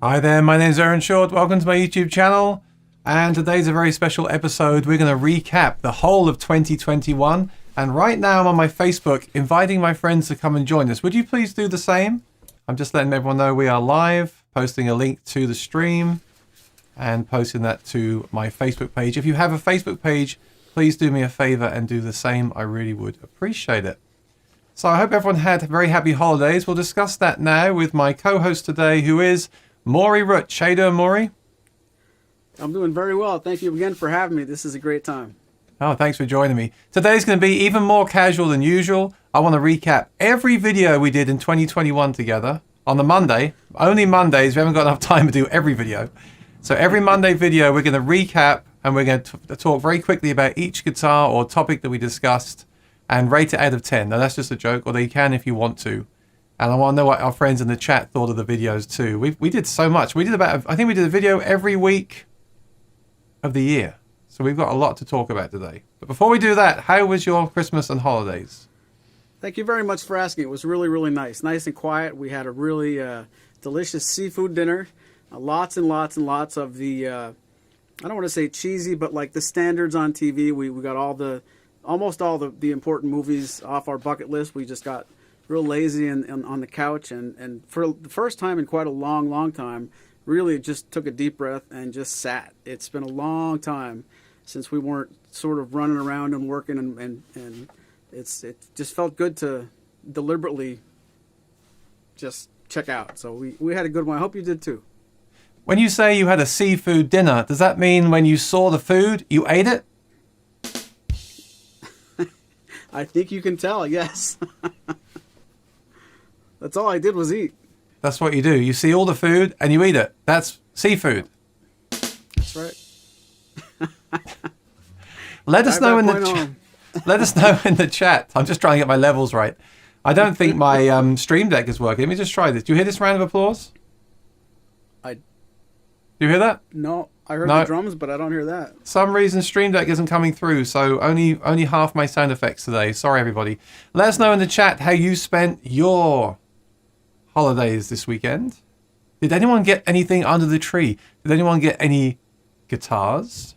Hi there, my name's Aaron Short. Welcome to my YouTube channel. And today's a very special episode. We're going to recap the whole of 2021. And right now I'm on my Facebook inviting my friends to come and join us. Would you please do the same? I'm just letting everyone know we are live, posting a link to the stream and posting that to my Facebook page. If you have a Facebook page, please do me a favor and do the same. I really would appreciate it. So I hope everyone had very happy holidays. We'll discuss that now with my co-host today, who is Maury Rutch. How you doing, Maury? I'm doing very well. Thank you again for having me. This is a great time. Oh, thanks for joining me. Today's going to be even more casual than usual. I want to recap every video we did in 2021 together on the Monday. Only Mondays. We haven't got enough time to do every video. So every Monday video, we're going to recap and we're going to talk very quickly about each guitar or topic that we discussed and rate it out of 10. Now, that's just a joke, although you can if you want to. And I want to know what our friends in the chat thought of the videos too. We did so much. We did I think we did a video every week of the year. So we've got a lot to talk about today. But before we do that, how was your Christmas and holidays? Thank you very much for asking. It was really, really nice. Nice and quiet. We had a really delicious seafood dinner. Lots and lots and lots of the, I don't want to say cheesy, but like the standards on TV. We got almost all the important movies off our bucket list. We just got real lazy and on the couch, and for the first time in quite a long time, really just took a deep breath and just sat. It's been a long time since we weren't sort of running around and working, and it just felt good to deliberately just check out. So we had a good one. I hope you did too. When you say you had a seafood dinner, does that mean when you saw the food, you ate it? I think you can tell, yes. That's all I did was eat. That's what you do. You see all the food and you eat it. That's seafood. That's right. Let us know in the let us know in the chat. I'm just trying to get my levels right. I don't think my stream deck is working. Let me just try this. Do you hear this round of applause? Do you hear that? No, I heard the drums, but I don't hear that. Some reason Stream Deck isn't coming through, so only half my sound effects today. Sorry, everybody. Let us know in the chat how you spent your holidays this weekend. Did anyone get anything under the tree? Did anyone get any guitars?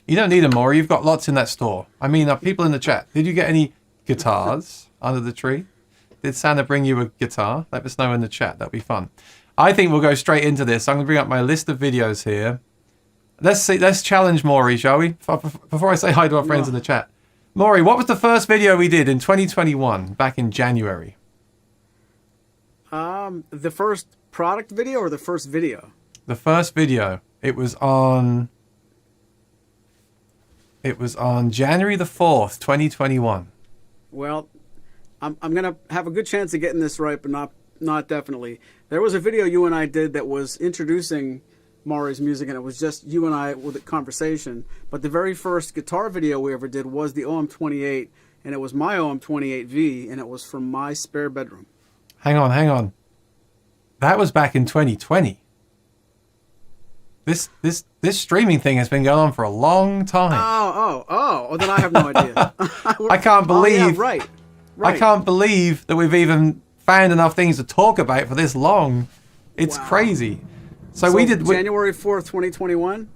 You don't need them more. You've got lots in that store. I mean, people in the chat, did you get any guitars under the tree? Did Santa bring you a guitar? Let us know in the chat. That'd be fun. I think we'll go straight into this. I'm going to bring up my list of videos here. Let's challenge Maury, shall we? Before I say hi to our friends in the chat. Maury, what was the first video we did in 2021, back in January? The first product video or the first video? The first video. It was on January the 4th, 2021. Well, I'm going to have a good chance of getting this right, but not definitely. There was a video you and I did that was introducing Maury's music, and it was just you and I with a conversation. But the very first guitar video we ever did was the OM28, and it was my OM28V, and it was from my spare bedroom. Hang on. That was back in 2020. This streaming thing has been going on for a long time. Oh, then I have no idea. I can't believe. Oh, yeah, right. I can't believe that we've even found enough things to talk about for this long. It's crazy. So we did January 4th, 2021.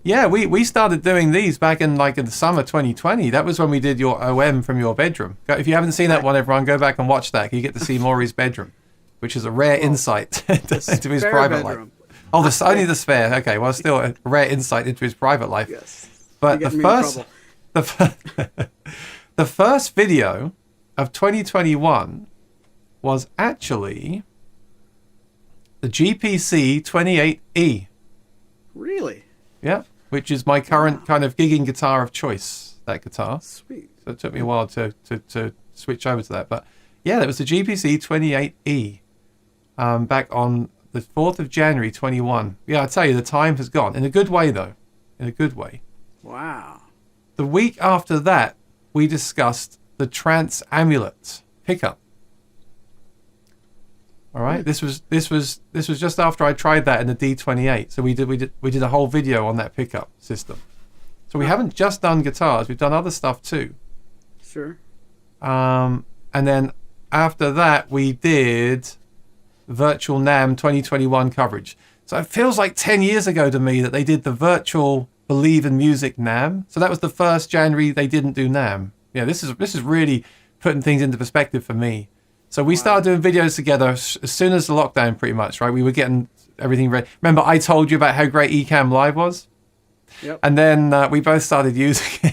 Yeah, we started doing these back in the summer 2020. That was when we did your OM from your bedroom. If you haven't seen that one, everyone, go back and watch that. You get to see Maury's bedroom, which is a rare insight into his private life. Oh, only the spare. Okay, well, still a rare insight into his private life. Yes. But the first video of 2021 was actually the GPC 28E. Really? Yeah, which is my current kind of gigging guitar of choice, that guitar. Sweet. So it took me a while to switch over to that. But yeah, that was the GPC 28E back on the 4th of January 21. Yeah, I tell you, the time has gone. In a good way, though. In a good way. Wow. The week after that, we discussed the Trance Amulet pickup. All right, this was just after I tried that in the D28. So we did a whole video on that pickup system. So we haven't just done guitars; we've done other stuff too. Sure. And then after that, we did virtual NAMM 2021 coverage. So it feels like 10 years ago to me that they did the virtual Believe in Music NAMM. So that was the first January they didn't do NAMM. Yeah, this is really putting things into perspective for me. So we started doing videos together as soon as the lockdown, pretty much, right? We were getting everything ready. Remember, I told you about how great Ecamm Live was? Yep. And then we both started using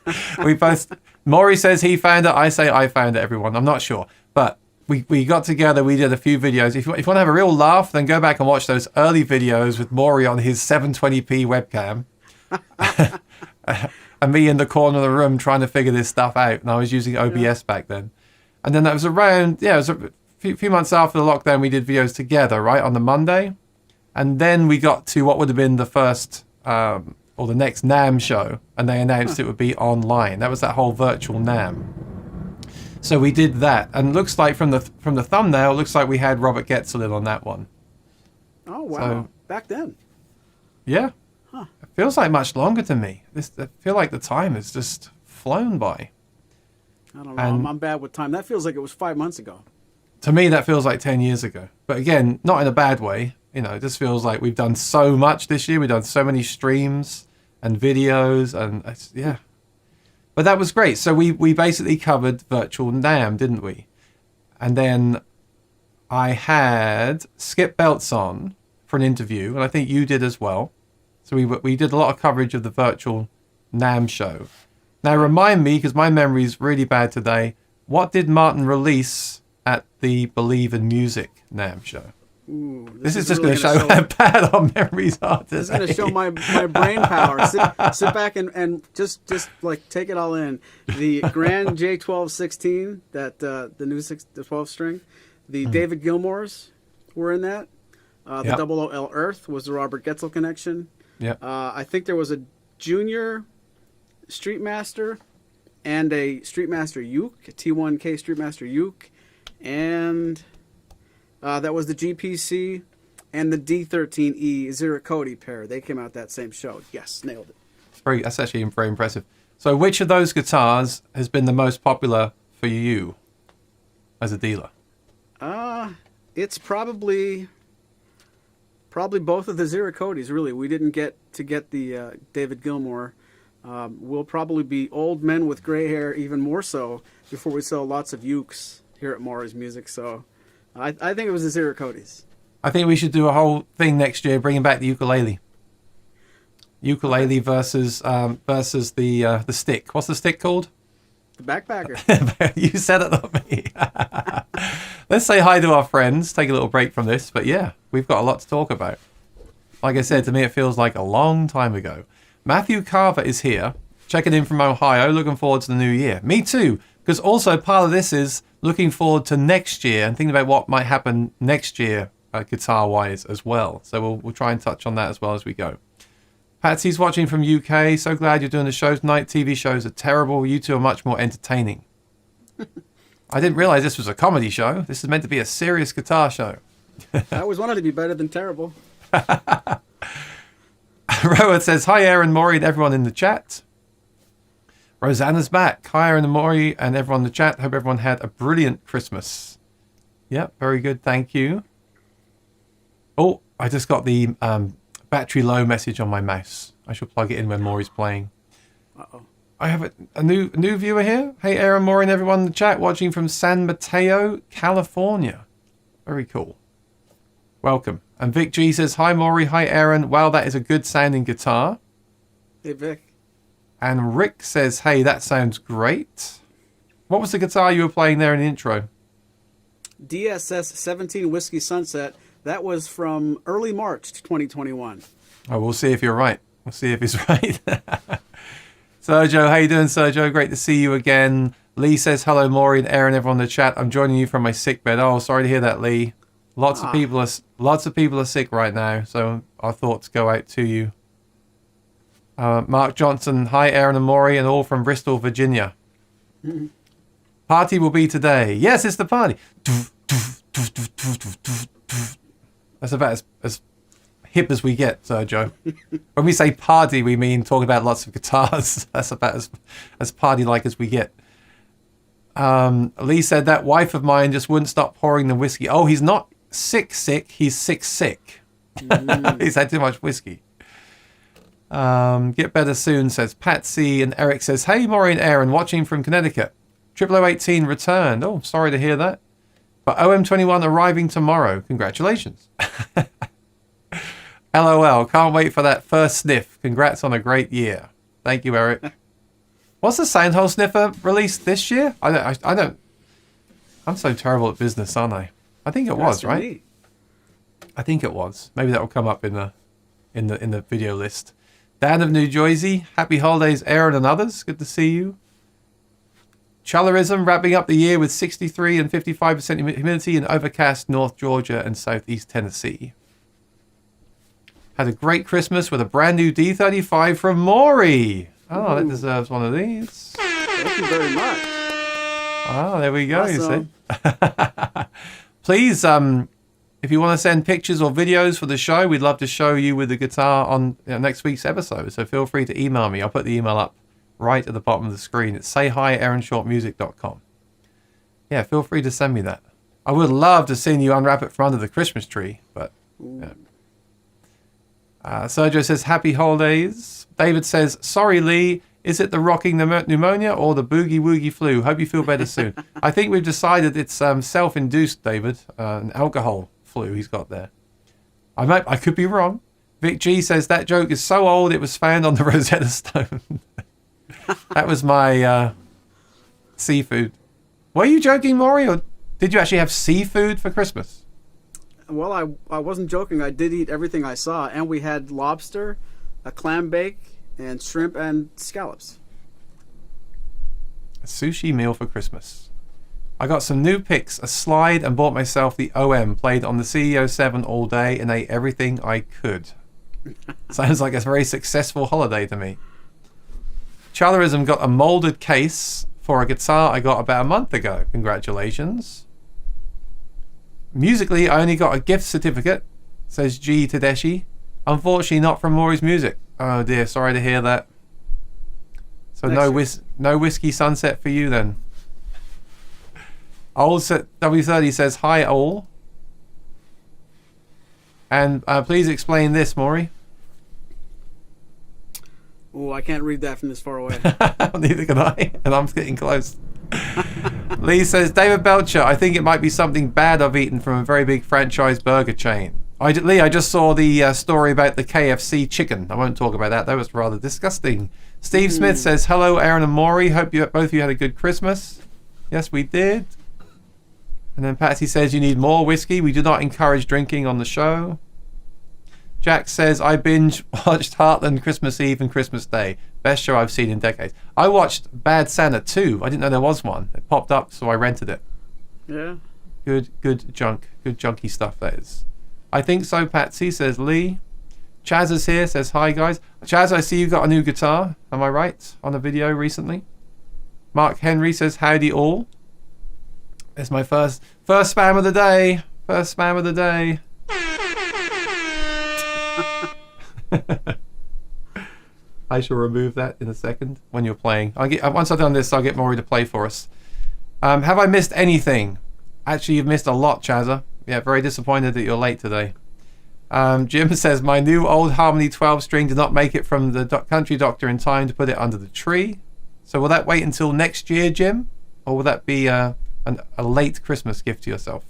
it. Maury says he found it. I say I found it, everyone. I'm not sure. But we got together. We did a few videos. If you want to have a real laugh, then go back and watch those early videos with Maury on his 720p webcam. And me in the corner of the room trying to figure this stuff out. And I was using OBS back then. And then that was around, it was a few months after the lockdown, we did videos together, right, on the Monday. And then we got to what would have been the first, or the next NAMM show. And they announced it would be online. That was that whole virtual NAMM. So we did that. And it looks like from the thumbnail, it looks like we had Robert Getzel in on that one. Oh, wow. So, back then. Yeah. Huh. It feels like much longer to me. I feel like the time has just flown by. I don't know. I'm bad with time. That feels like it was 5 months ago. To me, that feels like 10 years ago. But again, not in a bad way. It just feels like we've done so much this year. We've done so many streams and videos. And yeah. But that was great. So we basically covered virtual NAMM, didn't we? And then I had Skip Belts on for an interview. And I think you did as well. So we did a lot of coverage of the virtual NAMM show. Now, remind me, because my memory is really bad today, what did Martin release at the Believe in Music NAMM show? Ooh, this is just really going to show how bad our memories are today. This is going to show my brain power. Sit back and just like take it all in. The Grand J1216, the new the 12 string, the David Gilmours were in that. The Double OL Earth was the Robert Getzel connection. Yeah. I think there was a junior Streetmaster and a Streetmaster Uke, a T1K Streetmaster Uke, and that was the GPC and the D13E Zero Cody pair. They came out that same show. Yes, nailed it. That's actually very impressive. So which of those guitars has been the most popular for you as a dealer? It's probably both of the Zero Codys, really. We didn't get the David Gilmour. We'll probably be old men with gray hair, even more so, before we sell lots of ukes here at Maury's Music. So I think it was the Zero Codys. I think we should do a whole thing next year, bringing back the ukulele. Ukulele versus the stick. What's the stick called? The backpacker. You said it, not me. Let's say hi to our friends. Take a little break from this. But yeah, we've got a lot to talk about. Like I said, to me it feels like a long time ago. Matthew Carver is here, checking in from Ohio, looking forward to the new year. Me too, because also part of this is looking forward to next year and thinking about what might happen next year, guitar-wise as well. So we'll try and touch on that as well as we go. Patsy's watching from UK. So glad you're doing the show tonight. TV shows are terrible. You two are much more entertaining. I didn't realize this was a comedy show. This is meant to be a serious guitar show. I always wanted to be better than terrible. Rowan says, hi, Aaron, Maury, and everyone in the chat. Rosanna's back. Hi, Aaron and Maury, and everyone in the chat. Hope everyone had a brilliant Christmas. Yep, very good. Thank you. Oh, I just got the battery low message on my mouse. I should plug it in when Maury's playing. Uh-oh. I have a new viewer here. Hey, Aaron, Maury, and everyone in the chat, watching from San Mateo, California. Very cool. Welcome. And Vic G says, hi, Maury. Hi, Aaron. Wow, that is a good sounding guitar. Hey, Vic. And Rick says, hey, that sounds great. What was the guitar you were playing there in the intro? DSS 17 Whiskey Sunset. That was from early March 2021. Oh, we'll see if you're right. We'll see if he's right. Sergio, how you doing, Sergio? Great to see you again. Lee says, hello, Maury and Aaron, everyone in the chat. I'm joining you from my sick bed. Oh, sorry to hear that, Lee. Lots of people are sick right now, so our thoughts go out to you. Mark Johnson, hi, Aaron and Maury, and all from Bristol, Virginia. Party will be today. Yes, it's the party. That's about as hip as we get, Sergio. When we say party, we mean talking about lots of guitars. That's about as party-like as we get. Lee said that wife of mine just wouldn't stop pouring the whiskey. Oh, he's not sick. He's sick. He's had too much whiskey. Get better soon, says Patsy. And Eric says, hey, Maury and Aaron, watching from Connecticut. 0018 returned. Oh, sorry to hear that. But OM21 arriving tomorrow. Congratulations. LOL. Can't wait for that first sniff. Congrats on a great year. Thank you, Eric. Was the Sandhole Sniffer released this year? I don't. I'm so terrible at business, aren't I? I think it was, right? Me. I think it was. Maybe that will come up in the video list. Dan of New Jersey. Happy holidays, Aaron and others. Good to see you. Chalerism wrapping up the year with 63 and 55% humidity in overcast North Georgia and Southeast Tennessee. Had a great Christmas with a brand new D35 from Maury. Oh, that deserves one of these. Thank you very much. Oh, there we go. Awesome. You see? Please, if you want to send pictures or videos for the show, we'd love to show you with the guitar on next week's episode. So feel free to email me. I'll put the email up right at the bottom of the screen. It's sayhi@aaronshortmusic.com. Yeah, feel free to send me that. I would love to see you unwrap it from under the Christmas tree, but yeah. Sergio says, happy holidays. David says, sorry, Lee. Is it the rocking pneumonia or the boogie woogie flu? Hope you feel better soon. I think we've decided it's self-induced, David. An alcohol flu he's got there. I could be wrong. Vic G says, that joke is so old it was found on the Rosetta Stone. That was my seafood. Were you joking, Maury, or did you actually have seafood for Christmas? Well, I wasn't joking. I did eat everything I saw, and we had lobster, a clam bake, and shrimp and scallops. A sushi meal for Christmas. I got some new picks, a slide, and bought myself the OM. Played on the CEO 7 all day and ate everything I could. Sounds like a very successful holiday to me. Chalerism got a molded case for a guitar I got about a month ago. Congratulations. Musically, I only got a gift certificate, says G Tedeschi. Unfortunately, not from Maury's Music. Oh dear, sorry to hear that. So no Whiskey Sunset for you then. Old W30 says, hi all. And please explain this, Maury. Oh, I can't read that from this far away. Neither can I, and I'm getting close. Lee says, David Belcher, I think it might be something bad I've eaten from a very big franchise burger chain. Lee, I just saw the story about the KFC chicken. I won't talk about that. That was rather disgusting. Steve Smith says, hello, Aaron and Maury. Hope both of you had a good Christmas. Yes, we did. And then Patsy says, you need more whiskey. We do not encourage drinking on the show. Jack says, I binge watched Heartland Christmas Eve and Christmas Day. Best show I've seen in decades. I watched Bad Santa 2. I didn't know there was one. It popped up, so I rented it. Yeah. Good junk. Good junky stuff, that is. I think so, Patsy, says Lee. Chaz is here, says, hi, guys. Chaz, I see you got a new guitar. Am I right? On a video recently. Mark Henry says, howdy all. It's my first spam of the day. First spam of the day. I shall remove that in a second when you're playing. Once I've done this, I'll get Maury to play for us. Have I missed anything? Actually, you've missed a lot, Chazza. Yeah, very disappointed that you're late today. Jim says, my new old Harmony 12 string did not make it from the country doctor in time to put it under the tree. So will that wait until next year, Jim? Or will that be a late Christmas gift to yourself?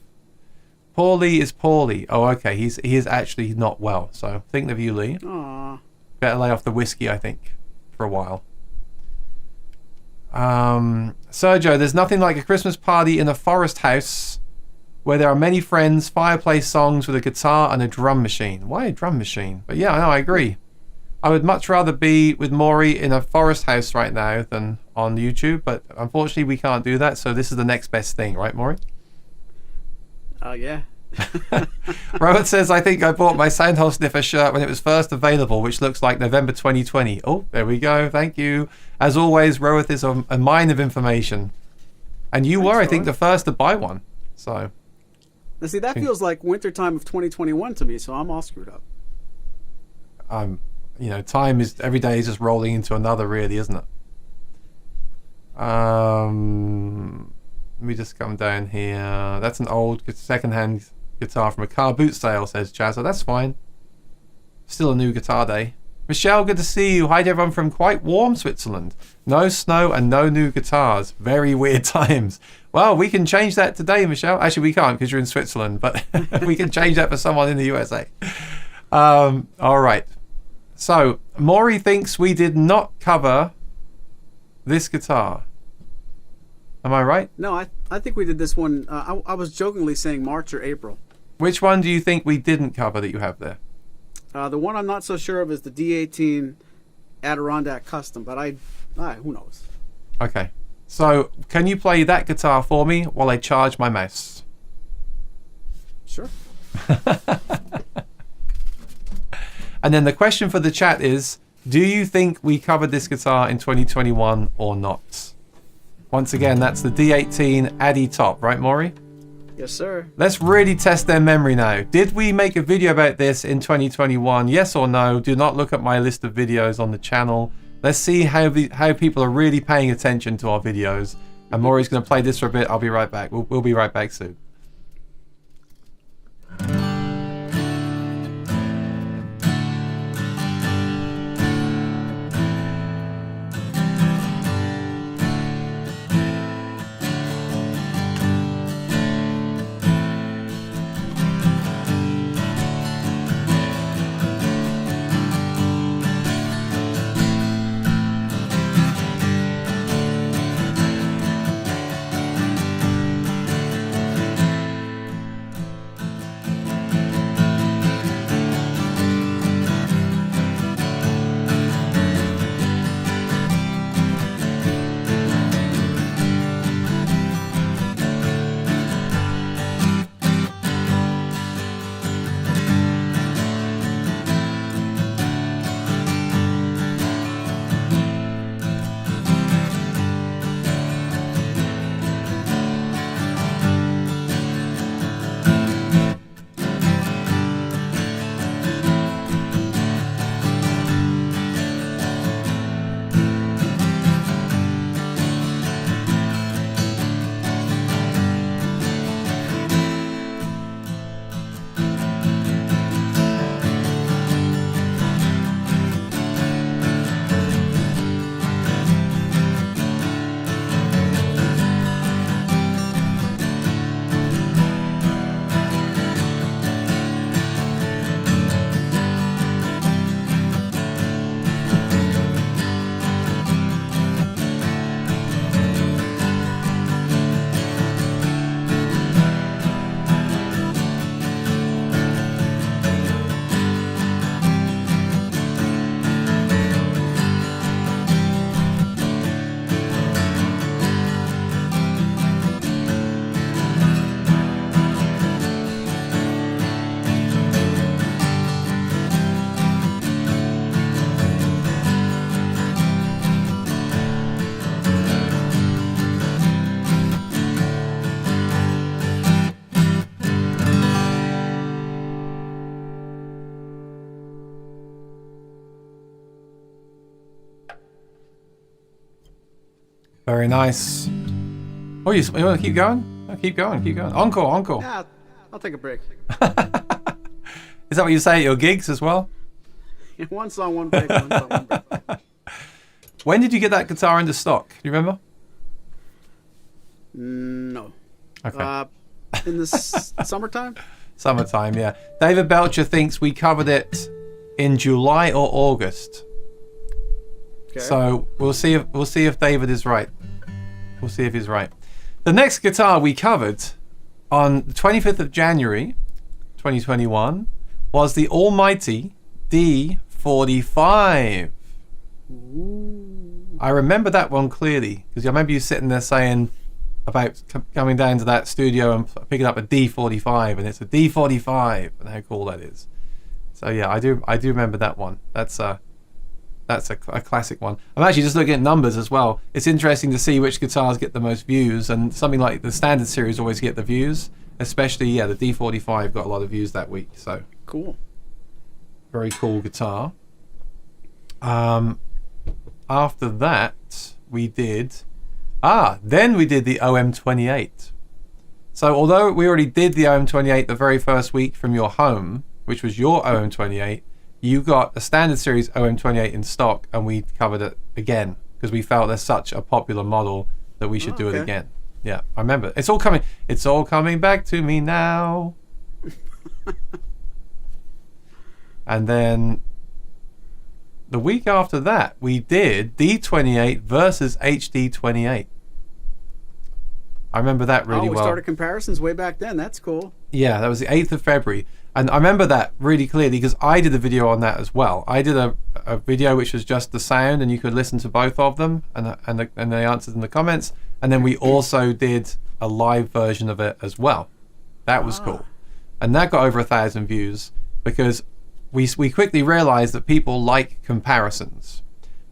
Paulie is poorly. Oh, okay. He is actually not well. So thinking of you, Lee. Aww. Better lay off the whiskey, I think, for a while. Sergio, there's nothing like a Christmas party in a forest house where there are many friends, fireplace songs with a guitar and a drum machine. Why a drum machine? But yeah, no, I agree. I would much rather be with Maury in a forest house right now than on YouTube, but unfortunately we can't do that, so this is the next best thing, right, Maury? Yeah. Robert says, I think I bought my Sandhole Sniffer shirt when it was first available, which looks like November 2020. Oh, there we go. Thank you. As always, Roeth is a mine of information. And you were, I think, the first to buy one. So. Now, see, that feels like wintertime of 2021 to me, so I'm all screwed up. Time is, every day is just rolling into another, really, isn't it? Let me just come down here. That's an old second-hand guitar from a car boot sale, says Chazza. That's fine. Still a new guitar day. Michelle, good to see you. Hi to everyone from quite warm Switzerland. No snow and no new guitars. Very weird times. Well, we can change that today, Michelle. Actually, we can't because you're in Switzerland, but we can change that for someone in the USA. All right. So, Maury thinks we did not cover this guitar. Am I right? No, I think we did this one. I was jokingly saying March or April. Which one do you think we didn't cover that you have there? The one I'm not so sure of is the D18 Adirondack Custom, but who knows? Okay. So, can you play that guitar for me while I charge my mouse? Sure. And then the question for the chat is, do you think we covered this guitar in 2021 or not? Once again, that's the D18 Addy Top, right, Maury? Yes, sir. Let's really test their memory now. Did we make a video about this in 2021? Yes or no? Do not look at my list of videos on the channel. Let's see how people are really paying attention to our videos. And Maury's going to play this for a bit. I'll be right back. We'll be right back soon. Very nice. Oh, you want to keep going? Oh, keep going, keep going. Encore, encore. Yeah, I'll take a break. Is that what you say at your gigs as well? One song, one break, one song, one break. When did you get that guitar into stock? Do you remember? No. Okay. In the summertime? Summertime, yeah. David Belcher thinks we covered it in July or August. Okay. So we'll see if David is right. We'll see if he's right. The next guitar we covered on the 25th of January 2021 was the almighty D45. Ooh. I remember that one clearly because I remember you sitting there saying about coming down to that studio and picking up a D45, and it's a D45, and how cool that is. So yeah, I do remember that one. That's a classic one. I'm actually just looking at numbers as well. It's interesting to see which guitars get the most views, and something like the standard series always get the views. Especially, yeah, the D45 got a lot of views that week. So Cool. very cool guitar. After that, we did the OM28. So although we already did the OM28 the very first week from your home, which was your OM28, you got a standard series OM28 in stock, and we covered it again because we felt there's such a popular model that we should do it again. Yeah, I remember. It's all coming back to me now. And then the week after that, we did D28 versus HD28. I remember that really well. We started comparisons way back then. That's cool. Yeah, that was the 8th of February. And I remember that really clearly because I did a video on that as well. I did a video which was just the sound, and you could listen to both of them and the answers in the comments. And then we also did a live version of it as well. That was cool. And that got over 1,000 views because we quickly realized that people like comparisons.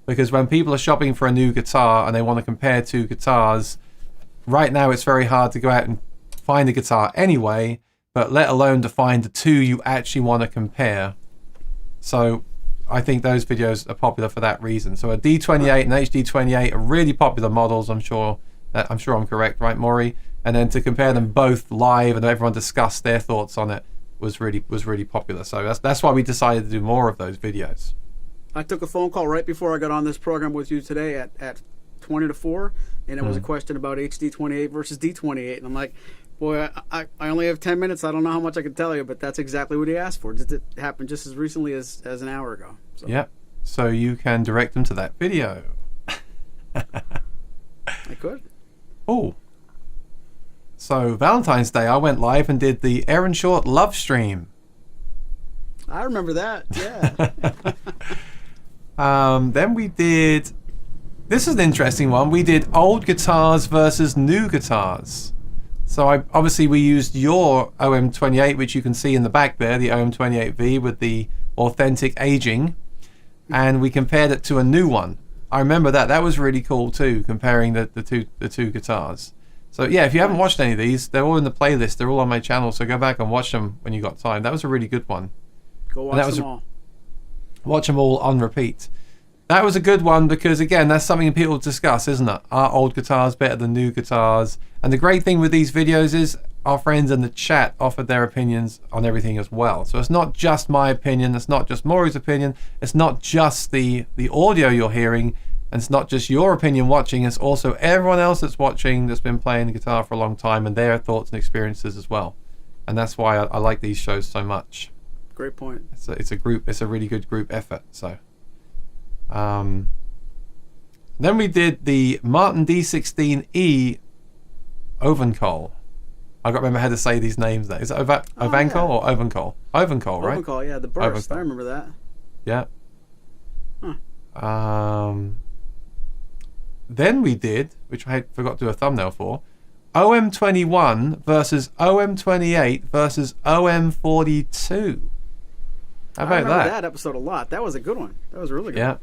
Because when people are shopping for a new guitar and they want to compare two guitars, right now it's very hard to go out and find a guitar anyway, but let alone to find the two you actually want to compare. So I think those videos are popular for that reason. So a D28 and HD28 are really popular models. I'm sure I'm correct, right, Maury? And then to compare them both live and everyone discuss their thoughts on it was really popular. So that's why we decided to do more of those videos. I took a phone call right before I got on this program with you today at 20 to 4, and it was a question about HD28 versus D28, and I'm like, boy, I only have 10 minutes. I don't know how much I can tell you, but that's exactly what he asked for. It happened just as recently as an hour ago. So. Yeah, so you can direct them to that video. I could. Oh. So Valentine's Day, I went live and did the Aaron Short love stream. I remember that, yeah. Then we did, this is an interesting one, we did old guitars versus new guitars. So obviously we used your OM28, which you can see in the back there, the OM28V with the authentic aging, and we compared it to a new one. I remember that. That was really cool too, comparing the two guitars. So yeah, if you haven't watched any of these, they're all in the playlist. They're all on my channel, so go back and watch them when you got time. That was a really good one. Go watch them all. Watch them all on repeat. That was a good one because, again, that's something people discuss, isn't it? Are old guitars better than new guitars? And the great thing with these videos is our friends in the chat offered their opinions on everything as well. So it's not just my opinion. It's not just Maury's opinion. It's not just the audio you're hearing. And it's not just your opinion watching. It's also everyone else that's watching that's been playing the guitar for a long time and their thoughts and experiences as well. And that's why I like these shows so much. Great point. It's a group. It's a really good group effort. So. Then we did the Martin D16E Ovencol. I got to remember how to say these names there. Is it Ovancol or Ovencol? Ovencol, right? Ovencol, yeah, the burst. Ovencol. I remember that. Yeah. Huh. Then we did, which I forgot to do a thumbnail for, OM21 versus OM28 versus OM42. How about I remember that episode a lot. That was a good one. That was really good.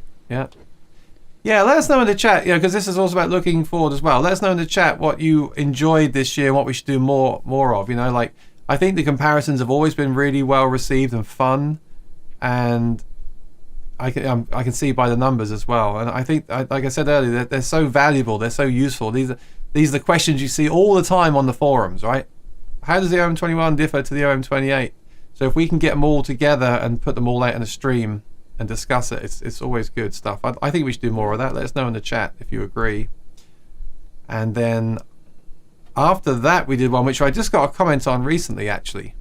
Yeah, let us know in the chat, because this is also about looking forward as well. Let us know in the chat what you enjoyed this year and what we should do more of. Like, I think the comparisons have always been really well received and fun, and I can see by the numbers as well. And I think, like I said earlier, they're so valuable, they're so useful. These are the questions you see all the time on the forums, right? How does the OM21 differ to the OM28? So if we can get them all together and put them all out in a stream and discuss it, it's always good stuff. I think we should do more of that. Let us know in the chat if you agree. And then after that, we did one which I just got a comment on recently, actually.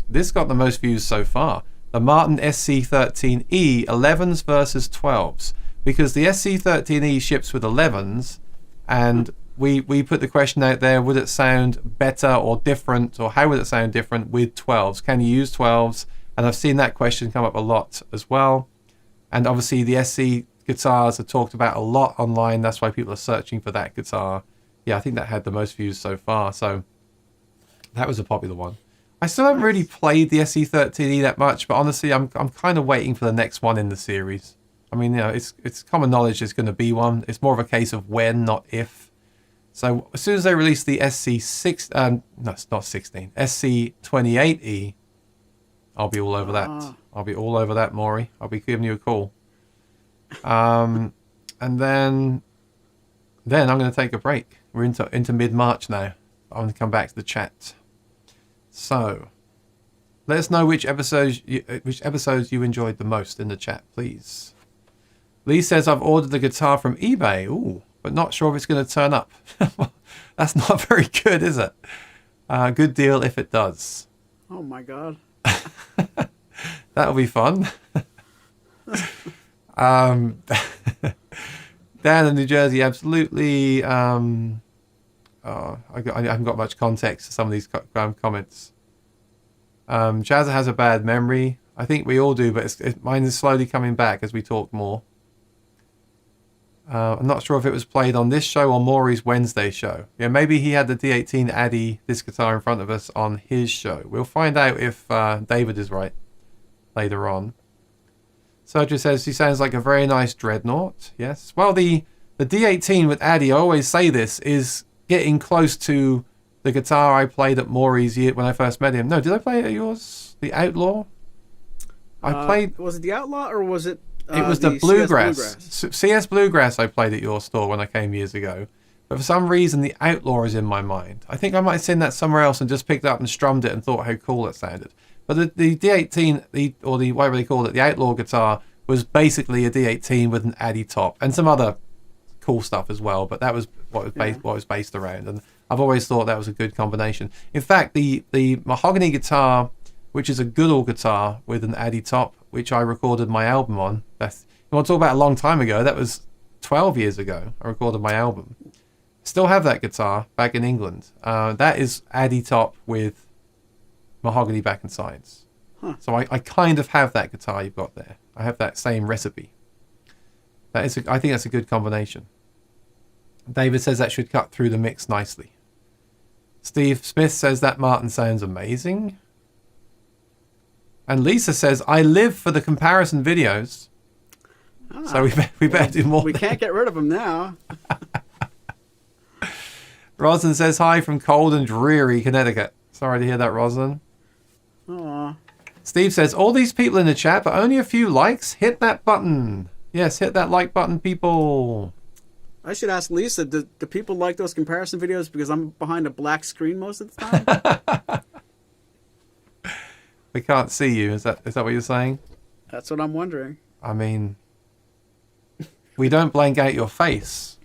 This got the most views so far. The Martin SC13E 11s versus 12s. Because the SC13E ships with 11s, and we put the question out there, would it sound better or different, or how would it sound different with 12s? Can you use 12s? And I've seen that question come up a lot as well. And obviously the SC guitars are talked about a lot online. That's why people are searching for that guitar. Yeah, I think that had the most views so far. So that was a popular one. I still haven't really played the SC13E that much, but honestly, I'm kind of waiting for the next one in the series. I mean, it's common knowledge there's going to be one. It's more of a case of when, not if. So as soon as they release the SC6, no, it's not 16, SC28E, I'll be all over that. I'll be all over that, Maury. I'll be giving you a call. And then I'm going to take a break. We're into mid-March now. I'm going to come back to the chat. So, let us know which episodes you enjoyed the most in the chat, please. Lee says, I've ordered the guitar from eBay. Ooh, but not sure if it's going to turn up. That's not very good, is it? Good deal if it does. Oh, my God. That'll be fun. Dan in New Jersey, absolutely. I haven't got much context to some of these comments. Jazza has a bad memory. I think we all do, but mine is slowly coming back as we talk more. I'm not sure if it was played on this show or Maury's Wednesday show. Yeah, maybe he had the D18 Addy, this guitar in front of us on his show. We'll find out if David is right later on. Sergio says he sounds like a very nice Dreadnought. Yes. Well, the D18 with Addy, I always say this, is getting close to the guitar I played at Maury's when I first met him. No, did I play it at yours? The Outlaw? I played... Was it the Outlaw or was it... It was the Bluegrass. CS Bluegrass I played at your store when I came years ago. But for some reason, the Outlaw is in my mind. I think I might have seen that somewhere else and just picked it up and strummed it and thought how cool it sounded. But the D18, or the whatever they called it, the Outlaw guitar, was basically a D18 with an Addy top and some other cool stuff as well. But that was what it was based around. And I've always thought that was a good combination. In fact, the mahogany guitar, which is a Goodall guitar with an Addy top, which I recorded my album on. You want to talk about a long time ago? That was 12 years ago. I recorded my album. Still have that guitar back in England. That is Addy top with mahogany back and sides. Huh. So I kind of have that guitar you've got there. I have that same recipe. I think that's a good combination. David says that should cut through the mix nicely. Steve Smith says that Martin sounds amazing. And Lisa says, I live for the comparison videos. So we better do more. We can't get rid of them now. Roslyn says, hi from cold and dreary Connecticut. Sorry to hear that, Roslyn. Aww. Steve says, all these people in the chat, but only a few likes. Hit that button. Yes, hit that like button, people. I should ask Lisa, do people like those comparison videos because I'm behind a black screen most of the time? We can't see you. Is that what you're saying? That's what I'm wondering. I mean, we don't blank out your face.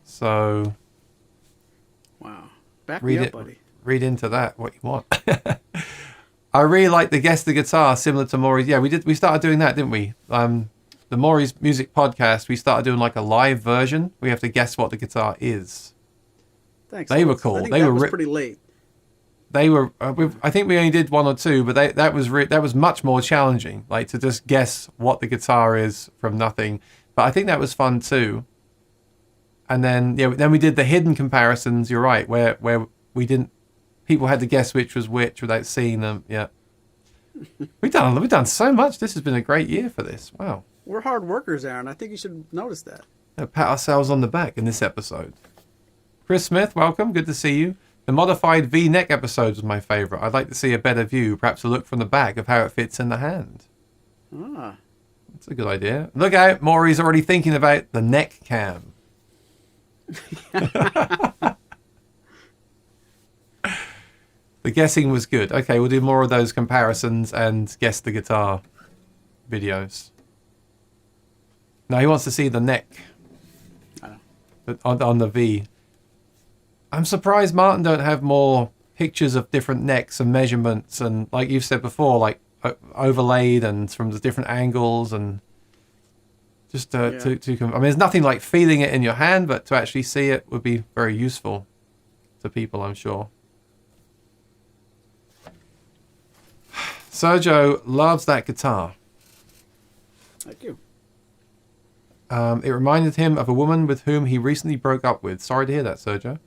So... Wow. Back me up, buddy. Read into that what you want. I really like the Guess the Guitar, similar to Maury's. Yeah, we started doing that, didn't we? The Maury's Music Podcast, we started doing like a live version. We have to guess what the guitar is. Thanks. They were cool. I think that was pretty late. They were. I think we only did one or two, but that was much more challenging. Like to just guess what the guitar is from nothing. But I think that was fun too. And then then we did the hidden comparisons. You're right, where we didn't. People had to guess which was which without seeing them. Yeah. We've done so much. This has been a great year for this. Wow. We're hard workers, Aaron. I think you should notice that. Pat ourselves on the back in this episode. Chris Smith, welcome. Good to see you. The modified V-neck episode was my favourite. I'd like to see a better view, perhaps a look from the back of how it fits in the hand. Ah. That's a good idea. Look out, Maury's already thinking about the neck cam. The guessing was good. Okay, we'll do more of those comparisons and guess the guitar videos. Now he wants to see the neck on the V. I'm surprised Martin don't have more pictures of different necks and measurements and, like you've said before, like overlaid and from the different angles and just I mean, there's nothing like feeling it in your hand, but to actually see it would be very useful to people, I'm sure. Sergio loves that guitar. Thank you. It reminded him of a woman with whom he recently broke up with. Sorry to hear that, Sergio.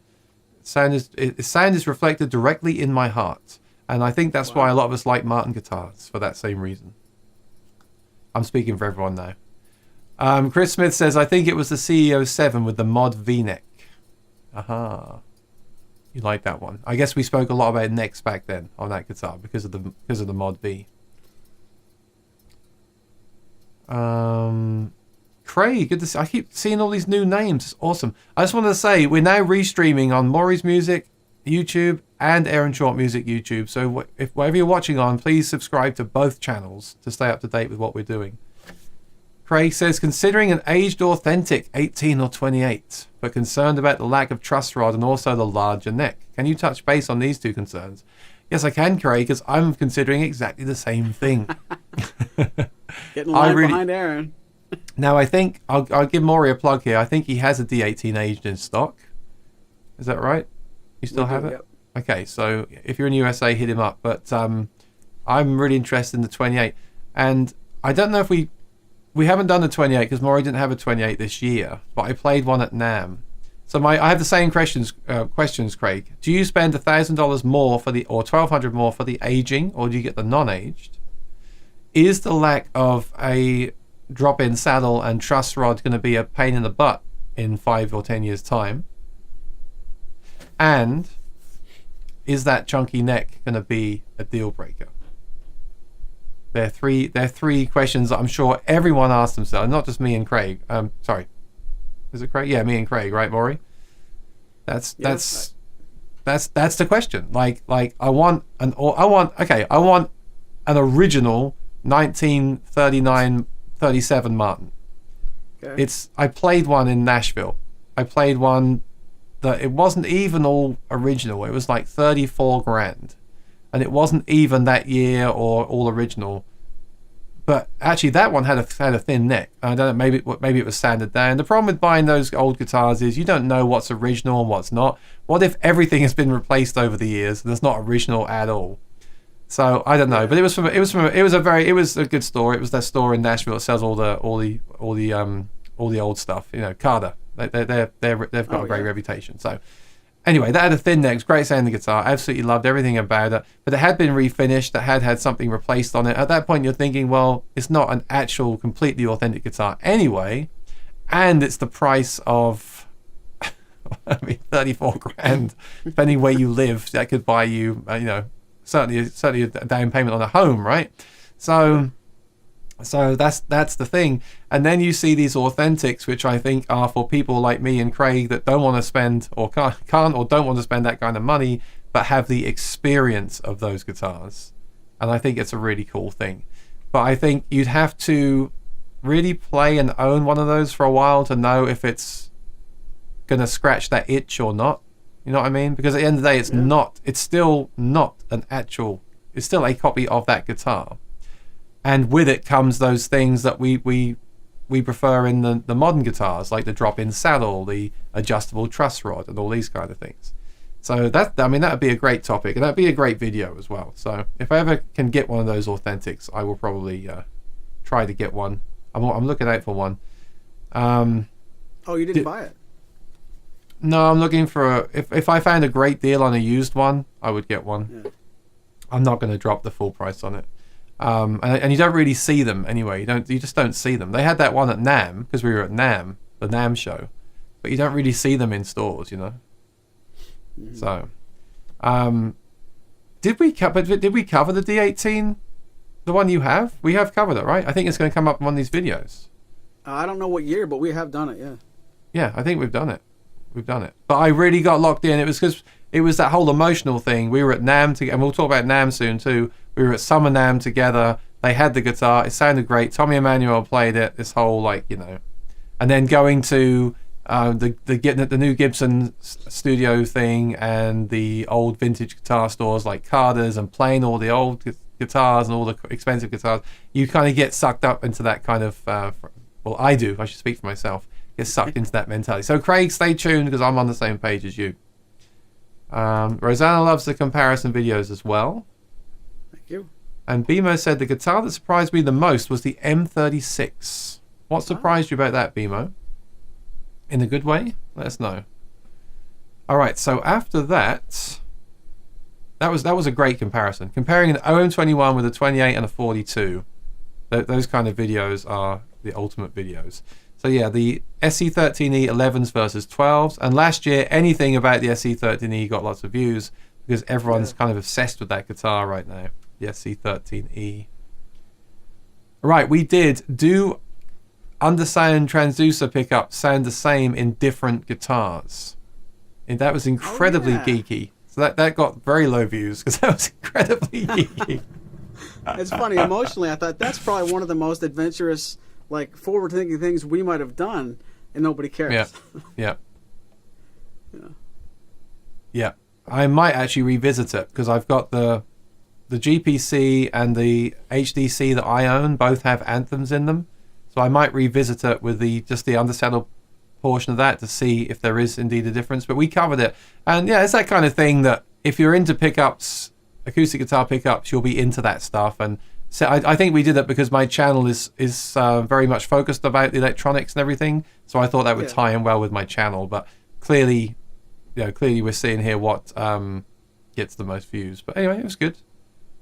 Sound is reflected directly in my heart. And I think that's why a lot of us like Martin guitars, for that same reason. I'm speaking for everyone now. Chris Smith says, I think it was the CEO 7 with the mod V-neck. Aha. You like that one. I guess we spoke a lot about necks back then on that guitar because of the mod V. Craig, good to see. I keep seeing all these new names. It's awesome. I just wanted to say we're now restreaming on Maury's Music YouTube and Aaron Short Music YouTube. So if whatever you're watching on, please subscribe to both channels to stay up to date with what we're doing. Craig says, considering an aged authentic 18 or 28, but concerned about the lack of truss rod and also the larger neck. Can you touch base on these two concerns? Yes, I can, Craig, because I'm considering exactly the same thing. Getting line behind Aaron. Now, I think, I'll give Maury a plug here. I think he has a D18 aged in stock. Is that right? You still have it? Yep. Okay, so if you're in the USA, hit him up. But I'm really interested in the 28. And I don't know if we haven't done the 28 because Maury didn't have a 28 this year. But I played one at NAMM. So I have the same questions, Craig. Do you spend $1,000 more or $1,200 more for the aging, or do you get the non-aged? Is the lack of a drop-in saddle and truss rod going to be a pain in the butt in 5 or 10 years' time? And is that chunky neck going to be a deal breaker? They're three questions that I'm sure everyone asks themselves, not just me and Craig. Sorry. Is it Craig? Yeah, me and Craig, right, Maury? That's the question. Like I want an original 1939-37 Martin. Okay. I played one in Nashville. I played one that it wasn't even all original. It was like 34 grand, and it wasn't even that year or all original. But actually, that one had a thin neck. I don't know. Maybe it was sanded down. The problem with buying those old guitars is you don't know what's original and what's not. What if everything has been replaced over the years and it's not original at all? So I don't know. But it was a good store. It was their store in Nashville that sells all the old stuff. You know, Carter. They've got a great reputation. So anyway, that had a thin neck. It's great sounding guitar. Absolutely loved everything about it. But it had been refinished. It had something replaced on it. At that point, you're thinking, well, it's not an actual, completely authentic guitar anyway. And it's the price of, 34 grand. Depending where you live, that could buy you, certainly a down payment on a home, right? So that's the thing. And then you see these authentics, which I think are for people like me and Craig that don't want to spend or can't or don't want to spend that kind of money, but have the experience of those guitars. And I think it's a really cool thing. But I think you'd have to really play and own one of those for a while to know if it's going to scratch that itch or not. You know what I mean? Because at the end of the day, it's still not an actual, it's still a copy of that guitar. And with it comes those things that we prefer in the modern guitars, like the drop-in saddle, the adjustable truss rod, and all these kind of things. So that would be a great topic, and that'd be a great video as well. So if I ever can get one of those authentics, I will probably try to get one. I'm looking out for one. You didn't buy it? No, I'm looking for if I found a great deal on a used one, I would get one. Yeah. I'm not going to drop the full price on it. And you don't really see them anyway. You just don't see them. They had that one at NAMM because we were at NAMM, the NAMM show, but you don't really see them in stores, you know. Mm-hmm. So, did we cover the D18, the one you have? We have covered it, right? I think it's going to come up in one of these videos. I don't know what year, but we have done it. Yeah. Yeah, I think we've done it. But I really got locked in. It was because it was that whole emotional thing. We were at NAMM together, and we'll talk about NAMM soon too. We were at Summer NAMM together. They had the guitar. It sounded great. Tommy Emmanuel played it. This whole and then going to the new Gibson studio thing and the old vintage guitar stores like Carter's and playing all the old guitars and all the expensive guitars. You kind of get sucked up into that kind of. Well, I do. I should speak for myself. Get sucked into that mentality. So Craig, stay tuned because I'm on the same page as you. Rosanna loves the comparison videos as well. Thank you. And Bimo said the guitar that surprised me the most was the M36. What surprised you about that, Bimo? In a good way? Let us know. All right, so after that was a great comparison. Comparing an OM21 with a 28 and a 42. Those kind of videos are the ultimate videos. So yeah, the SE13E 11s versus 12s. And last year, anything about the SE13E got lots of views because everyone's kind of obsessed with that guitar right now. The SE13E. Right, we did do undersound transducer pickups sound the same in different guitars. And that was incredibly geeky. So that got very low views because that was incredibly geeky. It's funny. Emotionally, I thought that's probably one of the most adventurous, like, forward-thinking things we might have done, and nobody cares. Yeah. Yeah. I might actually revisit it because I've got the GPC and the HDC that I own both have anthems in them. So I might revisit it with just the undersaddle portion of that to see if there is indeed a difference. But we covered it. And yeah, it's that kind of thing that if you're into pickups, acoustic guitar pickups, you'll be into that stuff. And so I think we did it because my channel is very much focused about the electronics and everything. So I thought that would tie in well with my channel. But clearly we're seeing here what gets the most views. But anyway, it was good.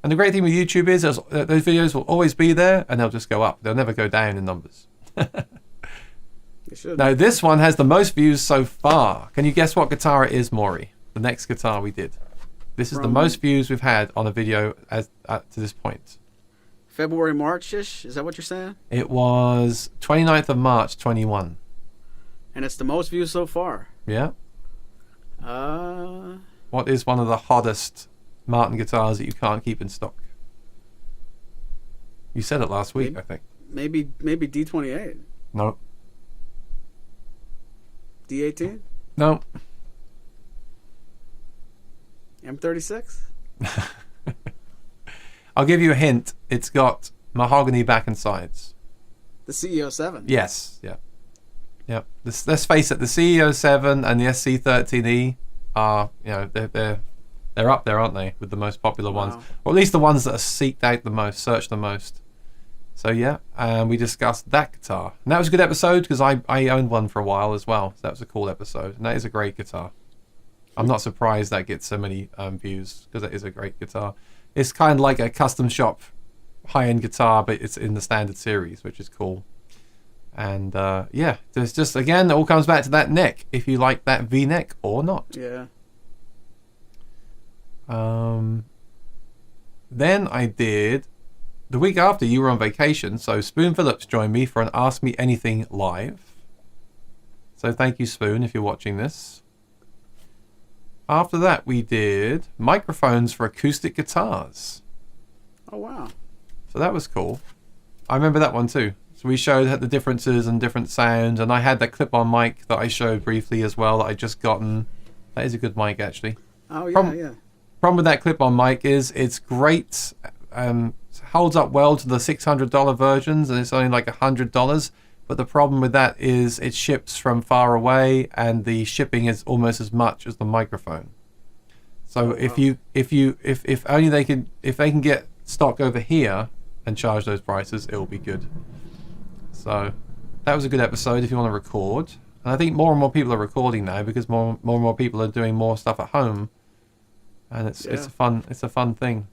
And the great thing with YouTube is those videos will always be there and they'll just go up. They'll never go down in numbers. They should. Now, this one has the most views so far. Can you guess what guitar it is, Maury? The next guitar we did. This is the most views we've had on a video to this point. February, March-ish? Is that what you're saying? It was 29th of March, 21. And it's the most views so far. Yeah. What is one of the hottest Martin guitars that you can't keep in stock? You said it last week, I think. Maybe D28. No. D18? No. M36? I'll give you a hint. It's got mahogany back and sides. The CEO7? Yes. Yeah. Yep. Let's face it. The CEO7 and the SC13E are, they're up there, aren't they, with the most popular ones, or at least the ones that are seeked out the most, searched the most. So yeah, we discussed that guitar, and that was a good episode because I owned one for a while as well. So that was a cool episode, and that is a great guitar. I'm not surprised that gets so many views because it is a great guitar. It's kind of like a custom shop high-end guitar, but it's in the standard series, which is cool. And yeah, there's just, again, it all comes back to that neck, if you like that V-neck or not. Yeah. Then I did, the week after you were on vacation, so Spoon Phillips joined me for an Ask Me Anything live. So thank you, Spoon, if you're watching this. After that, we did microphones for acoustic guitars. Oh, wow. So that was cool. I remember that one too. So we showed the differences and different sounds, and I had that clip-on mic that I showed briefly as well that I just gotten. That is a good mic, actually. Oh, yeah, Problem with that clip-on mic is it's great, holds up well to the $600 versions, and it's only like $100. But the problem with that is it ships from far away, and the shipping is almost as much as the microphone. So if only they can get stock over here and charge those prices, it'll be good. So that was a good episode if you want to record. And I think more and more people are recording now because more and more people are doing more stuff at home, and it's a fun thing.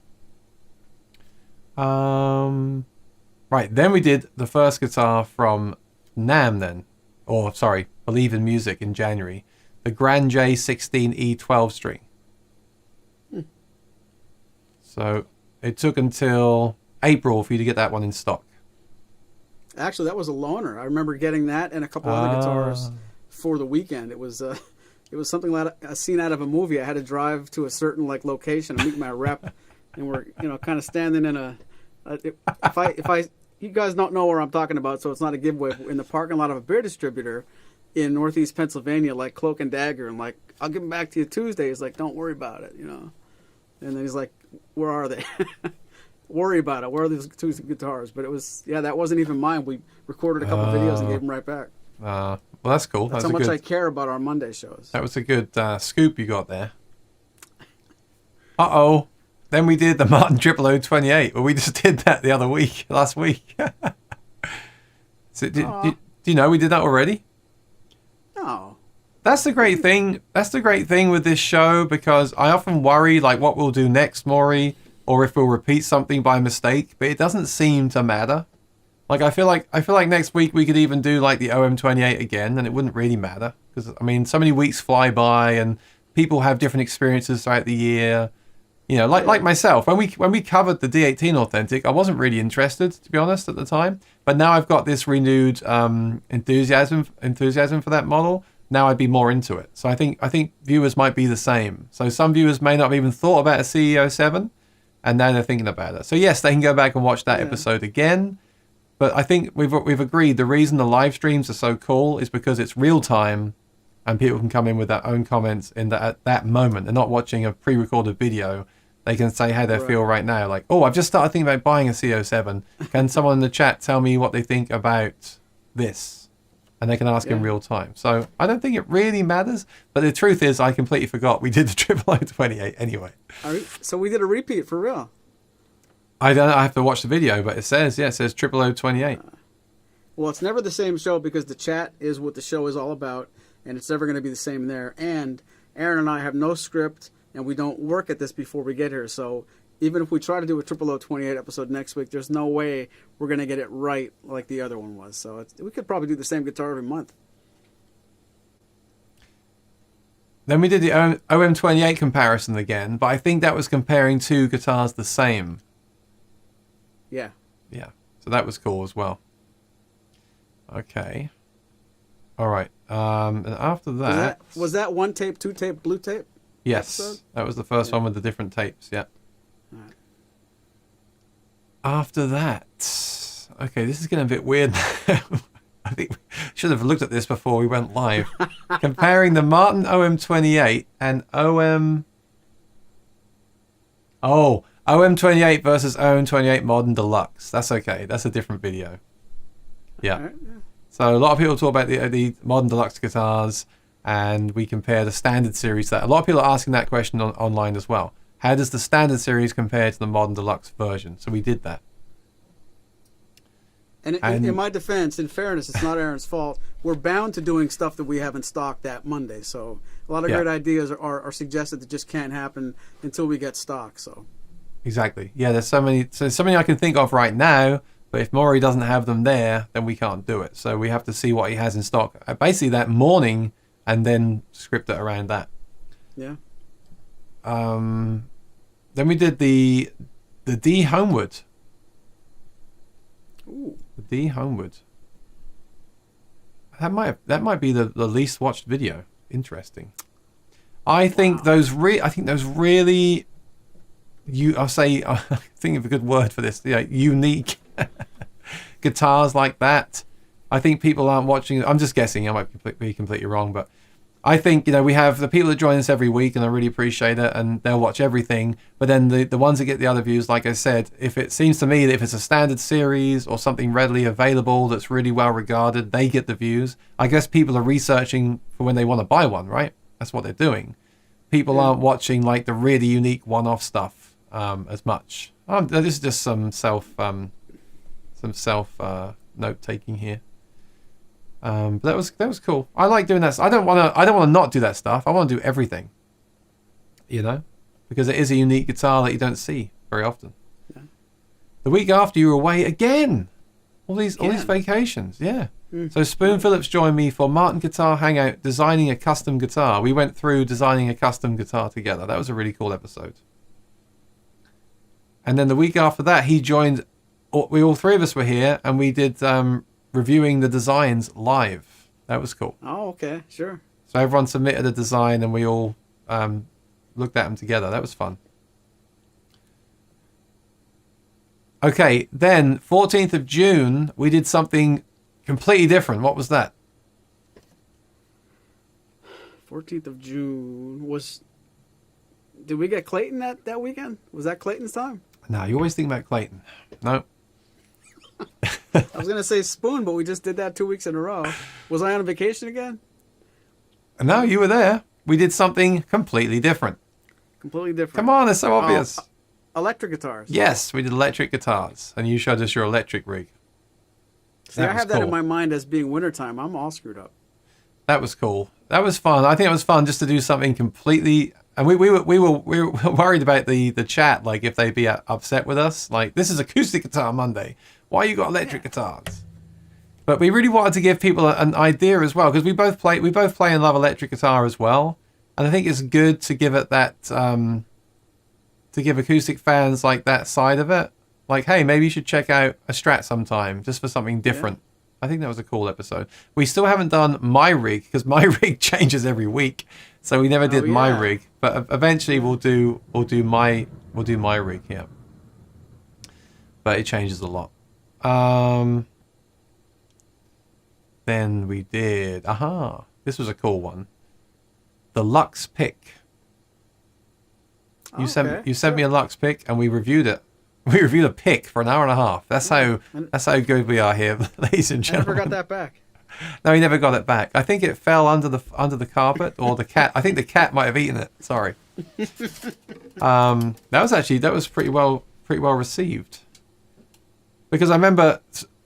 Right, then we did the first guitar from NAMM Believe in Music in January, the Grand J16 E12 string. So it took until April for you to get that one in stock. Actually, that was a loaner. I remember getting that and a couple other guitars for the weekend. It was something like a scene out of a movie. I had to drive to a certain location and meet my rep, and we're kind of standing in a. You guys don't know where I'm talking about, so it's not a giveaway. In the parking lot of a beer distributor in Northeast Pennsylvania, like Cloak and Dagger, and I'll give them back to you Tuesday. He's like, don't worry about it, And then he's like, where are they? Worry about it. Where are these two guitars? But it was, that wasn't even mine. We recorded a couple videos and gave them right back. Well, that's cool. That's how much I care about our Monday shows. That was a good scoop you got there. Uh-oh. Then we did the Martin 0028. Well, we just did that last week. So, do you know we did that already? No. That's the great thing. That's the great thing with this show, because I often worry what we'll do next, Maury, or if we'll repeat something by mistake, but it doesn't seem to matter. I feel like next week we could even do the OM28 again, and it wouldn't really matter, because so many weeks fly by and people have different experiences throughout the year. You know, like myself, when we covered the D18 Authentic, I wasn't really interested, to be honest, at the time. But now I've got this renewed enthusiasm for that model. Now I'd be more into it. So I think viewers might be the same. So some viewers may not have even thought about a CEO7, and now they're thinking about it. So yes, they can go back and watch that episode again. But I think we've agreed the reason the live streams are so cool is because it's real time, and people can come in with their own comments at that moment. They're not watching a pre-recorded video. They can say how they feel right now. Like, oh, I've just started thinking about buying a CO7. Can someone in the chat tell me what they think about this? And they can ask in real time. So I don't think it really matters. But the truth is, I completely forgot we did the 0028 anyway. So we did a repeat for real. I don't know. I have to watch the video, but it says 0028. Well, it's never the same show because the chat is what the show is all about. And it's never going to be the same there. And Aaron and I have no script, and we don't work at this before we get here. So even if we try to do a 0028 episode next week, there's no way we're going to get it right like the other one was. So we could probably do the same guitar every month. Then we did the OM28 comparison again, but I think that was comparing two guitars the same. Yeah. Yeah. So that was cool as well. Okay. All right. And after that... Was that one tape, two tape, blue tape? Yes. Episode? That was the first one with the different tapes, yeah. All right. After that... Okay, this is getting a bit weird now. I think we should have looked at this before we went live. Comparing the Martin OM28 and OM28 versus OM28 Modern Deluxe. That's okay. That's a different video. Yeah. All right, yeah. So a lot of people talk about the Modern Deluxe guitars, and we compare the Standard Series. That a lot of people are asking that question online as well. How does the Standard Series compare to the Modern Deluxe version? So we did that. And in my defense, in fairness, it's not Aaron's fault. We're bound to doing stuff that we haven't stocked that Monday. So a lot of great ideas are suggested that just can't happen until we get stock. So exactly. Yeah, there's so many I can think of right now. But if Maury doesn't have them there, then we can't do it. So we have to see what he has in stock basically that morning and then script it around that. Yeah. Then we did the D Homeward. Ooh. The D Homeward. That might be the least watched video. Interesting. I think those really I'll say I think of a good word for this. Unique guitars like that. I think people aren't watching. I'm just guessing. I might be completely wrong, but I think we have the people that join us every week, and I really appreciate it, and they'll watch everything. But then the ones that get the other views, like I said, if it seems to me that if it's a standard series or something readily available that's really well regarded, they get the views. I guess people are researching for when they want to buy one, right? That's what they're doing. People aren't watching like the really unique one-off stuff as much. This is just some self note taking here. But that was cool. I like doing that. I don't want to not do that stuff. I want to do everything. Because it is a unique guitar that you don't see very often. Yeah. The week after you were away again. All these vacations. Yeah. So Spoon Phillips joined me for Martin Guitar Hangout, designing a custom guitar. We went through designing a custom guitar together. That was a really cool episode. And then the week after that, he joined. All three of us were here, and we did reviewing the designs live. That was cool. Oh, okay, sure. So everyone submitted a design, and we all looked at them together. That was fun. Okay, then 14th of June, we did something completely different. What was that? 14th of June was... Did we get Clayton that weekend? Was that Clayton's time? No, you always think about Clayton. No. I was going to say Spoon, but we just did that 2 weeks in a row. Was I on vacation again? No, you were there. We did something completely different. Completely different. Come on, it's so obvious. Electric guitars. Yes, we did electric guitars, and you showed us your electric rig. See, I have that in my mind as being wintertime. I'm all screwed up. That was cool. That was fun. I think it was fun just to do something completely... And we were worried about the chat, like if they'd be upset with us. Like, this is Acoustic Guitar Monday. Why you got electric guitars? But we really wanted to give people an idea as well, because we both play and love electric guitar as well. And I think it's good to give it that to give acoustic fans like that side of it. Like, hey, maybe you should check out a Strat sometime just for something different. I think that was a cool episode. We still haven't done my rig because my rig changes every week, so we never did my rig. But eventually we'll do my rig. Yeah, but it changes a lot. Then we did. This was a cool one. The Lux pick. You sent me a Lux pick, and we reviewed it. We reviewed a pick for an hour and a half. That's how good we are here, ladies and gentlemen. I never got that back. No, he never got it back. I think it fell under the carpet, or the cat. I think the cat might have eaten it. Sorry. That was pretty well received. Because I remember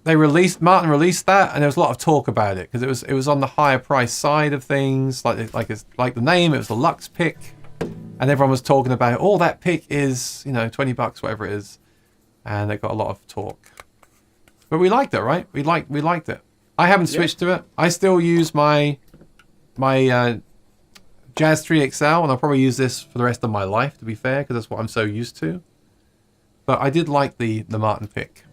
Martin released that, and there was a lot of talk about it because it was on the higher price side of things. Like the name, it was the Lux pick, and everyone was talking about, oh, that pick is $20, whatever it is. And it got a lot of talk. But we liked it, right? We liked it. I haven't switched to it. I still use my Jazz 3 XL, and I'll probably use this for the rest of my life, to be fair, because that's what I'm so used to. But I did like the Martin pick.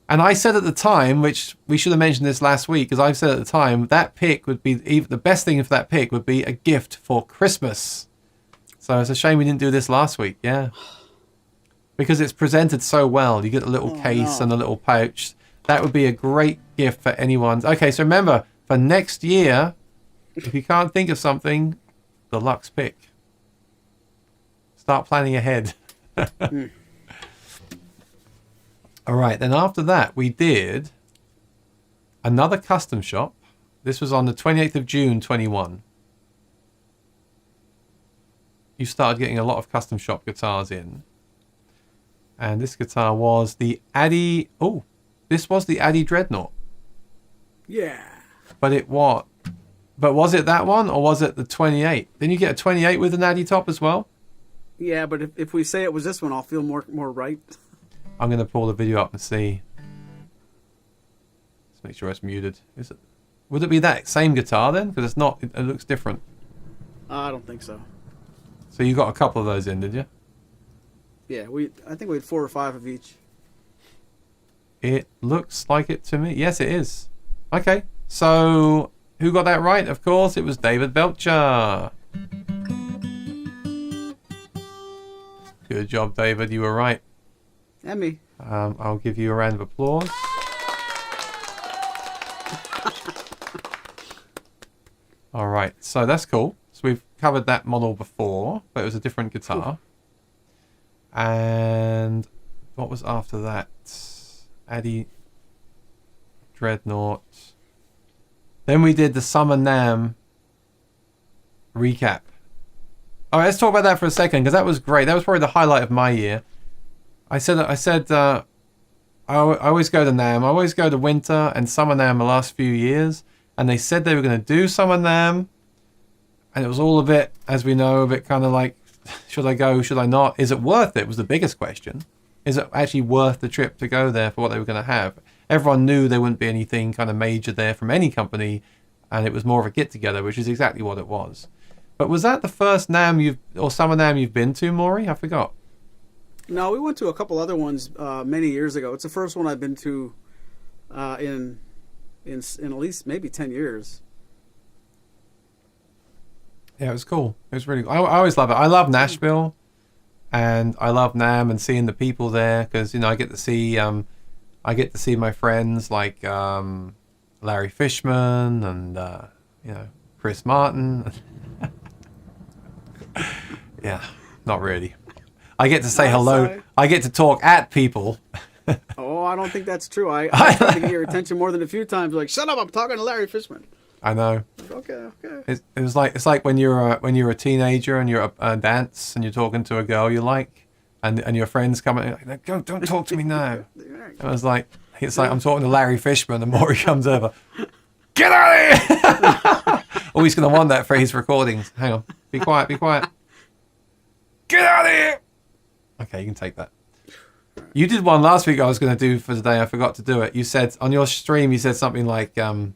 And I said at the time, which we should have mentioned this last week, because I said at the time, that pick would be, the best thing for that pick would be a gift for Christmas. So it's a shame we didn't do this last week, yeah. Because it's presented so well. You get a little case and a little pouch. That would be a great gift for anyone. Okay, so remember, for next year, if you can't think of something, the Lux pick. Start planning ahead. All right, then after that, we did another custom shop. This was on the 28th of June, 21. You started getting a lot of custom shop guitars in. And this guitar was the Addy... Oh, this was the Addy Dreadnought. Yeah. But was it that one, or was it the 28? Didn't you get a 28 with an Addy top as well? Yeah, but if we say it was this one, I'll feel more right. I'm going to pull the video up and see. Let's make sure it's muted. Is it? Would it be that same guitar then? Because it's not. It looks different. I don't think so. So you got a couple of those in, did you? Yeah, I think we had 4 or 5 of each. It looks like it to me. Yes, it is. Okay, so who got that right? Of course, it was David Belcher. Good job, David. You were right. And me. I'll give you a round of applause. All right, so that's cool. So we've covered that model before, but it was a different guitar. Cool. And what was after that? Addy Dreadnought. Then we did the Summer NAMM recap. All right, let's talk about that for a second, because that was great. That was probably the highlight of my year. I said I always go to NAMM. I always go to Winter and Summer NAMM the last few years, and they said they were going to do Summer NAMM, and it was all a bit, as we know, a bit kind of like, should I go, should I not? Is it worth it? Was the biggest question. Is it actually worth the trip to go there for what they were going to have? Everyone knew there wouldn't be anything kind of major there from any company, and it was more of a get-together, which is exactly what it was. But was that the first NAMM or Summer NAMM you've been to, Maury? I forgot. No, we went to a couple other ones many years ago. It's the first one I've been to in at least maybe 10 years. Yeah, it was cool. It was really cool. I always love it. I love Nashville, and I love NAMM and seeing the people there, because I get to see my friends like Larry Fishman and Chris Martin. Yeah, not really. I get to say hello. Sorry. I get to talk at people. Oh, I don't think that's true. I tried to get your attention more than a few times. Like, shut up! I'm talking to Larry Fishman. I know. Like, okay. It's like when you're a teenager and you're at a dance and you're talking to a girl you like, and your friends come and like, don't talk to me now. It was like I'm talking to Larry Fishman, and Maury comes over. Get out of here! Oh, he's gonna want that for his recordings. Hang on. Be quiet. Get out of here! Okay, you can take that. You did one last week I was going to do for today. I forgot to do it. You said on your stream, you said something like, and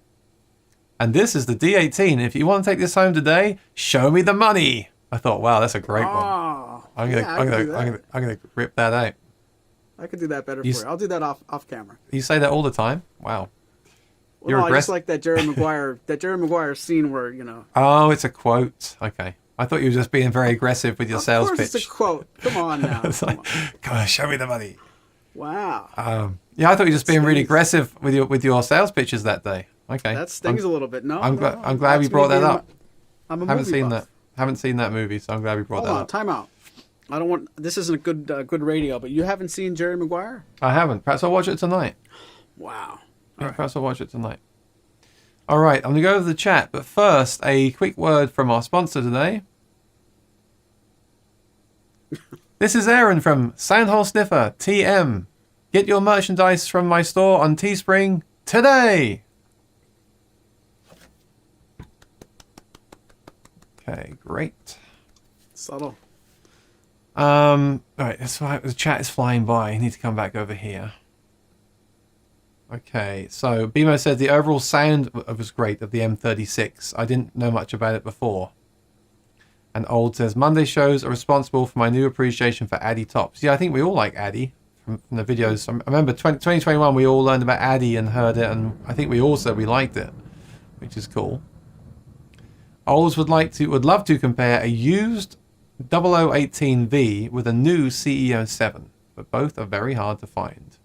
this is the D18. If you want to take this home today, show me the money. I thought, wow, that's a great one. Oh, I'm yeah, I can do that. I'm gonna rip that out. I could do that better for you. I'll do that off camera. You say that all the time? Wow. Well, You're no, I just aggressive. like that Jerry Maguire scene where, you know. Oh, it's a quote. Okay. I thought you were just being very aggressive with your sales Of course pitch. it's a quote. Come on now. It's like, come on, show me the money. Wow. Yeah, I thought you were just being really stings. aggressive with your sales pitches that day. Okay. That stings a little bit. No, I'm glad we that's brought me that being up. I'm a Haven't movie seen buff. that. Haven't seen that movie, so I'm glad we brought Hold that on, up. time out. I don't want. This isn't a good radio, but you haven't seen Jerry Maguire? I haven't. Perhaps I'll watch it tonight. Wow. Perhaps I'll watch it tonight. All right, I'm going to go over the chat, but first, a quick word from our sponsor today. This is Aaron from Soundhole Sniffer, TM. Get your merchandise from my store on Teespring today. Okay, great. Subtle. All right, the chat is flying by. I need to come back over here. Okay, so Bimo said the overall sound was great of the M36. I didn't know much about it before. And Old says, Monday shows are responsible for my new appreciation for Addy tops. Yeah, I think we all like Addy from the videos. I remember 2021 we all learned about Addy and heard it, and I think we all said we liked it, which is cool. Olds would love to compare a used 0018V with a new CEO 7, but both are very hard to find.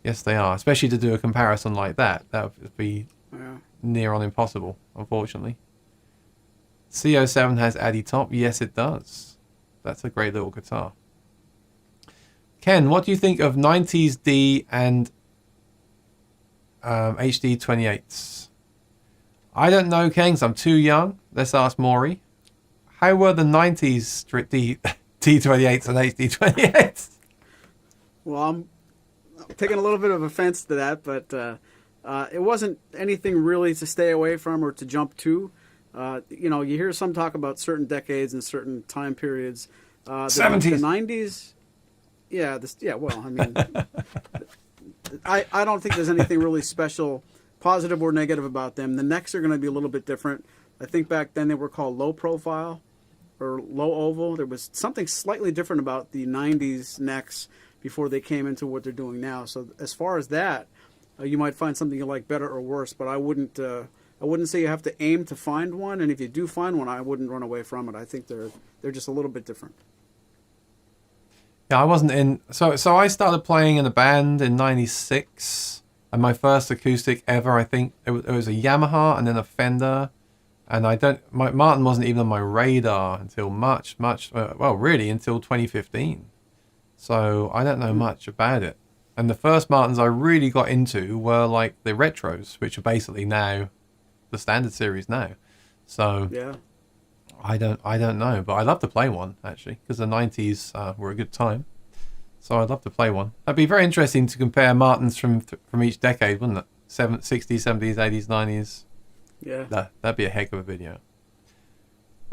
Yes, they are, especially to do a comparison like that. That would be near on impossible, unfortunately. CO7 has Addy top. Yes, it does. That's a great little guitar. Ken, what do you think of 90s D and HD 28s? I don't know, Ken, 'cause I'm too young. Let's ask Maury. How were the 90s D28s and HD 28s? Well, I'm taking a little bit of offense to that, but it wasn't anything really to stay away from or to jump to. You know, you hear some talk about certain decades and certain time periods. 70s. The 90s. Yeah, well, I mean, I don't think there's anything really special, positive or negative about them. The necks are going to be a little bit different. I think back then they were called low profile or low oval. There was something slightly different about the 90s necks before they came into what they're doing now. So as far as that, you might find something you like better or worse, but I wouldn't say you have to aim to find one, and if you do find one, I wouldn't run away from it. I think they're just a little bit different. Yeah, I wasn't in. So I started playing in a band in '96, and my first acoustic ever, I think, it was a Yamaha and then a Fender, and Martin wasn't even on my radar until really until 2015. So I don't know much about it. And the first Martins I really got into were like the retros, which are basically now the standard series now. So Yeah. I don't know, but I'd love to play one actually, because the 90s were a good time. So I'd love to play one. That'd be very interesting to compare Martins from each decade, wouldn't it? 60s, 70s, 80s, 90s. Yeah. That'd be a heck of a video.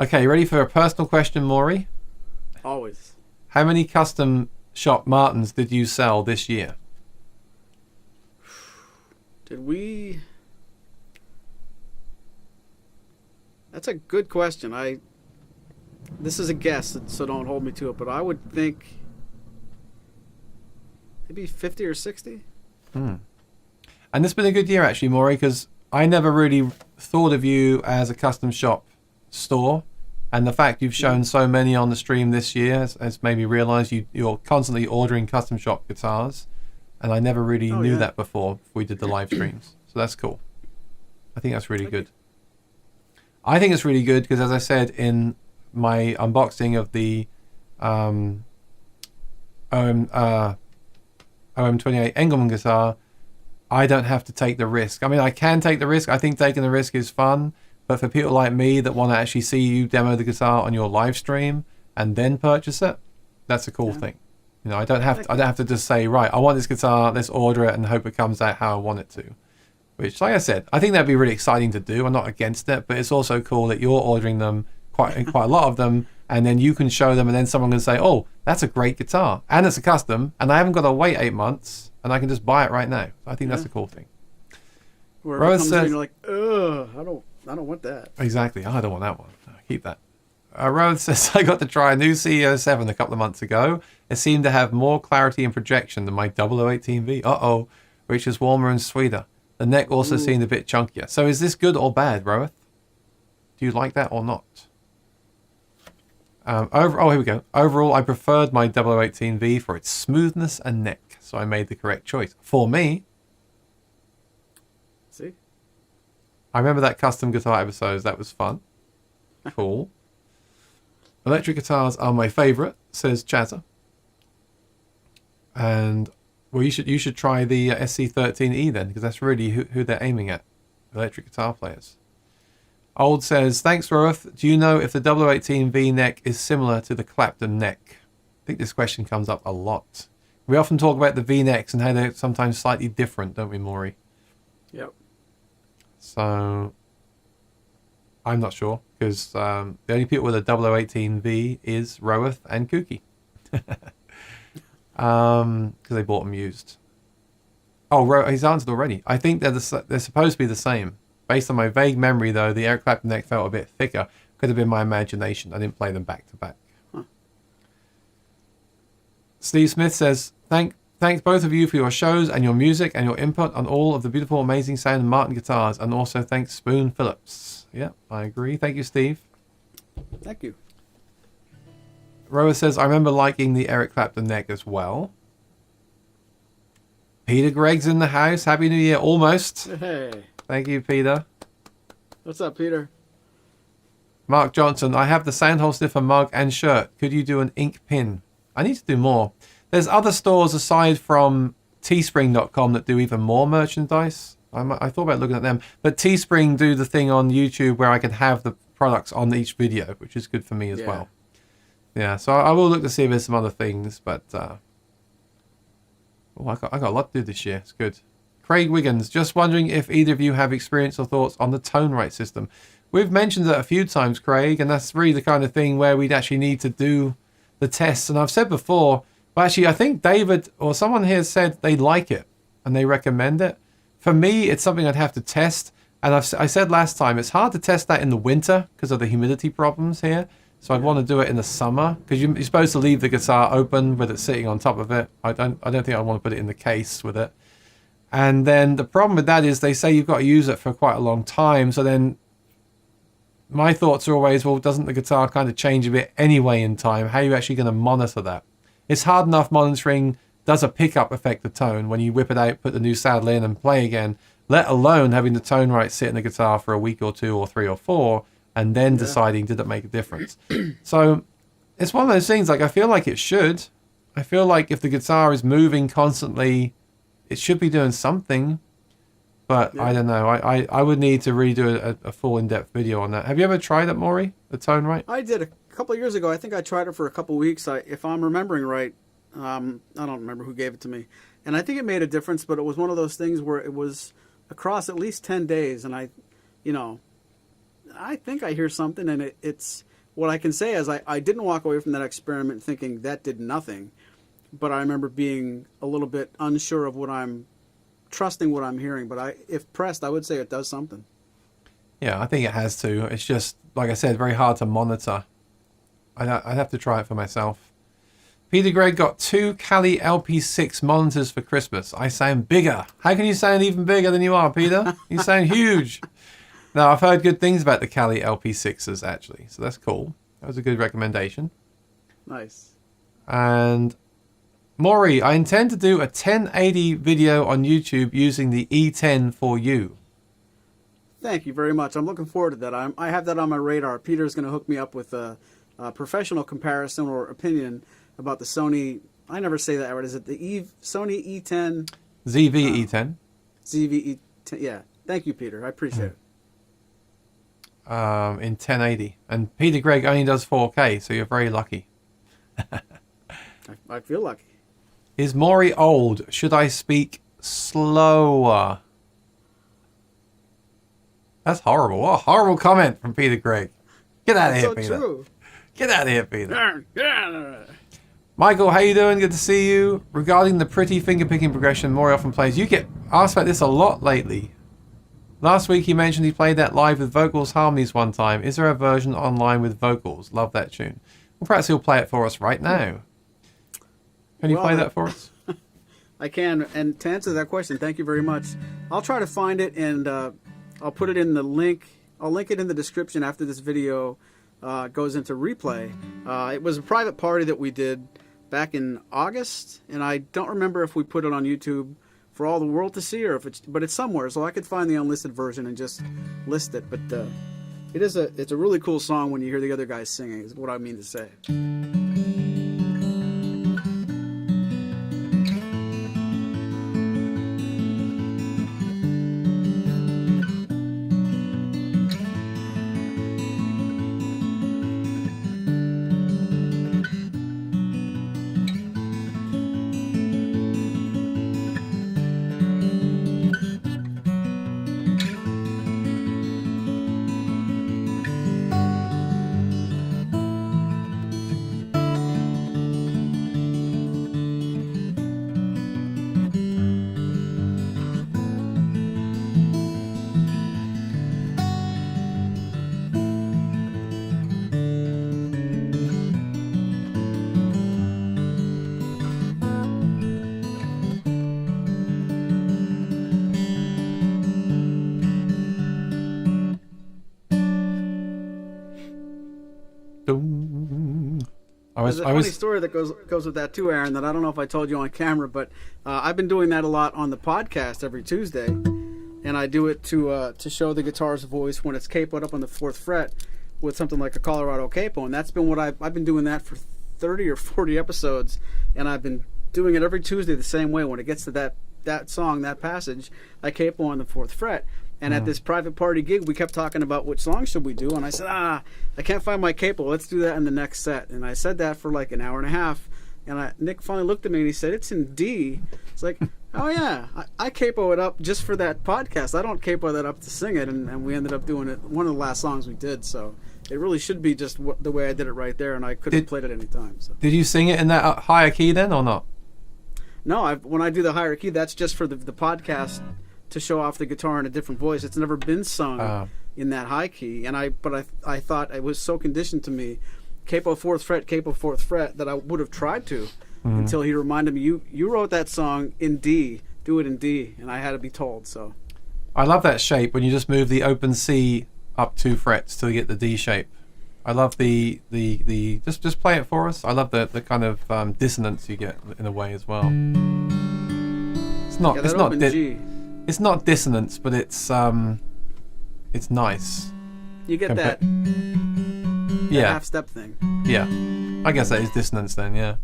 Okay, you ready for a personal question, Maury? Always. How many custom shop Martins did you sell this year? Did we? That's a good question. This is a guess, so don't hold me to it, but I would think maybe 50 or 60. And this has been a good year actually, Maury, because I never really thought of you as a custom shop store, and the fact you've shown so many on the stream this year has made me realize you're constantly ordering custom shop guitars, and I never really knew that before we did the live streams. So that's cool. I think that's really good. I think it's really good because, as I said in my unboxing of the OM28 Engelmann guitar, I don't have to take the risk. I mean, I can take the risk. I think taking the risk is fun. But for people like me that want to actually see you demo the guitar on your live stream and then purchase it, that's a cool thing. You know, I don't have to just say, right, I want this guitar, let's order it and hope it comes out how I want it to. Which, like I said, I think that'd be really exciting to do. I'm not against it, but it's also cool that you're ordering them, quite a lot of them, and then you can show them, and then someone can say, oh, that's a great guitar, and it's a custom, and I haven't got to wait 8 months, and I can just buy it right now. I think that's a cool thing. Where Rose it comes says, in, you're like, ugh, I don't want that. Exactly. I don't want that one. Keep that. Rowan says, I got to try a new CEO 7 a couple of months ago. It seemed to have more clarity and projection than my 0018V. Uh-oh, which is warmer and sweeter. The neck also seemed a bit chunkier. So is this good or bad, Rowan? Do you like that or not? Here we go. Overall, I preferred my 0018V for its smoothness and neck, so I made the correct choice. For me, See? I remember that custom guitar episode. That was fun. Cool. Electric guitars are my favourite, says Chatter. And well, you should try the SC13E then, because that's really who they're aiming at. Electric guitar players. Old says, thanks, Roeth. Do you know if the 0018V neck is similar to the Clapton neck? I think this question comes up a lot. We often talk about the V-necks and how they're sometimes slightly different, don't we, Maury? Yep. So, I'm not sure, because the only people with a 0018V is Roeth and Kooky. Because they bought them used. Oh, he's answered already. I think they're supposed to be the same. Based on my vague memory, though, the Eric Clapton neck felt a bit thicker. Could have been my imagination. I didn't play them back to back. Huh. Steve Smith says, thanks both of you for your shows and your music and your input on all of the beautiful, amazing sound of Martin guitars. And also thanks Spoon Phillips. Yeah, I agree. Thank you, Steve. Thank you. Roa says, I remember liking the Eric Clapton neck as well. Peter Gregg's in the house. Happy New Year. Almost. Hey. Thank you, Peter. What's up, Peter? Mark Johnson, I have the Soundhole Sniffer mug and shirt. Could you do an ink pin? I need to do more. There's other stores aside from teespring.com that do even more merchandise. I thought about looking at them. But Teespring do the thing on YouTube where I can have the products on each video, which is good for me as well. Yeah, so I will look to see if there's some other things. But I got a lot to do this year. It's good. Craig Wiggins, just wondering if either of you have experience or thoughts on the tone right system. We've mentioned that a few times, Craig, and that's really the kind of thing where we'd actually need to do the tests. And I've said before, but actually I think David or someone here said they like it and they recommend it. For me, it's something I'd have to test. And I said last time, it's hard to test that in the winter because of the humidity problems here. So I'd want to do it in the summer because you're supposed to leave the guitar open with it sitting on top of it. I don't think I want to put it in the case with it. And then the problem with that is they say you've got to use it for quite a long time. So then my thoughts are always, well, doesn't the guitar kind of change a bit anyway in time? How are you actually going to monitor that? It's hard enough monitoring does a pickup affect the tone when you whip it out, put the new saddle in and play again, let alone having the tone right sit in the guitar for a week or two or 3 or 4 and then deciding did it make a difference. So it's one of those things, like I feel like it should. I feel like if the guitar is moving constantly, it should be doing something, but I don't know. I would need to redo a full in-depth video on that. Have you ever tried it, Maury? The tone right? I did a couple of years ago. I think I tried it for a couple of weeks. If I'm remembering right, I don't remember who gave it to me, and I think it made a difference. But it was one of those things where it was across at least 10 days, and I think I hear something, and it's what I can say is I didn't walk away from that experiment thinking that did nothing. But I remember being a little bit unsure of trusting what I'm hearing. But if pressed, I would say it does something. Yeah, I think it has to. It's just, like I said, very hard to monitor. I'd have to try it for myself. Peter Gregg got 2 Kali LP6 monitors for Christmas. I sound bigger. How can you sound even bigger than you are, Peter? You sound huge. Now, I've heard good things about the Kali LP6s, actually. So that's cool. That was a good recommendation. Nice. And Maury, I intend to do a 1080 video on YouTube using the E10 for you. Thank you very much. I'm looking forward to that. I have that on my radar. Peter's going to hook me up with a professional comparison or opinion about the Sony. I never say that right. Is it the Sony E10? ZV-E10. ZV-E10. Yeah. Thank you, Peter. I appreciate it. In 1080. And Peter Gregg only does 4K, so you're very lucky. I feel lucky. Is Maury old? Should I speak slower? That's horrible. What a horrible comment from Peter Gregg. Get out of here, Peter. True. Get out of here, Peter. Michael, how you doing? Good to see you. Regarding the pretty finger-picking progression Maury often plays, you get asked about this a lot lately. Last week he mentioned he played that live with vocals harmonies one time. Is there a version online with vocals? Love that tune. Well, perhaps he'll play it for us right now. Can you play that for us? I can. And to answer that question, thank you very much. I'll try to find it, and I'll put it in the link. I'll link it in the description after this video goes into replay. It was a private party that we did back in August, and I don't remember if we put it on YouTube for all the world to see, or if but it's somewhere, so I could find the unlisted version and just list it. But it's a really cool song when you hear the other guys singing, is what I mean to say. There's a funny story that goes with that too, Aaron, that I don't know if I told you on camera, but I've been doing that a lot on the podcast every Tuesday, and I do it to show the guitar's voice when it's capoed up on the 4th fret with something like a Colorado capo, and that's been what I've been doing that for 30 or 40 episodes, and I've been doing it every Tuesday the same way. When it gets to that song, that passage, I capo on the 4th fret. And at this private party gig, we kept talking about which song should we do, and I said, I can't find my capo. Let's do that in the next set. And I said that for like an hour and a half, and Nick finally looked at me and he said, it's in D. It's like, oh yeah, I capo it up just for that podcast. I don't capo that up to sing it, and we ended up doing it one of the last songs we did. So it really should be just the way I did it right there, and I could have played it any time. So. Did you sing it in that higher key then, or not? No, when I do the higher key, that's just for the podcast, to show off the guitar in a different voice. It's never been sung in that high key, and I thought it was so conditioned to me, capo 4th fret, that I would have tried to until he reminded me, you wrote that song in D, do it in D, and I had to be told. So I love that shape when you just move the open C up 2 frets till you get the D shape. I love the just play it for us. I love the kind of dissonance you get in a way as well. It's not dissonance, but it's nice. You get that half step thing. Yeah, I guess that is dissonance then. Yeah,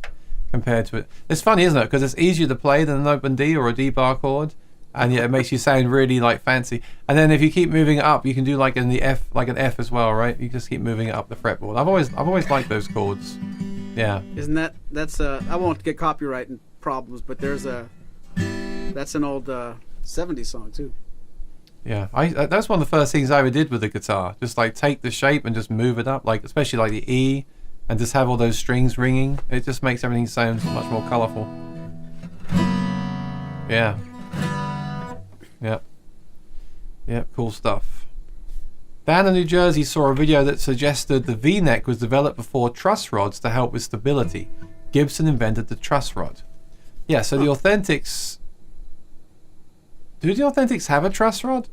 compared to it, it's funny, isn't it? Because it's easier to play than an open D or a D bar chord, and yet it makes you sound really like fancy. And then if you keep moving it up, you can do like in the F, like an F as well, right? You just keep moving it up the fretboard. I've always liked those chords. Yeah. Isn't that's I won't get copyright problems, but that's an old 70s song too. Yeah, that's one of the first things I ever did with the guitar. Just like take the shape and just move it up, like especially like the E, and just have all those strings ringing. It just makes everything sound much more colourful. Yeah. Yep, cool stuff. Dan in New Jersey saw a video that suggested the V-neck was developed before truss rods to help with stability. Gibson invented the truss rod. Yeah, so the Authentics... Do the Authentics have a truss rod?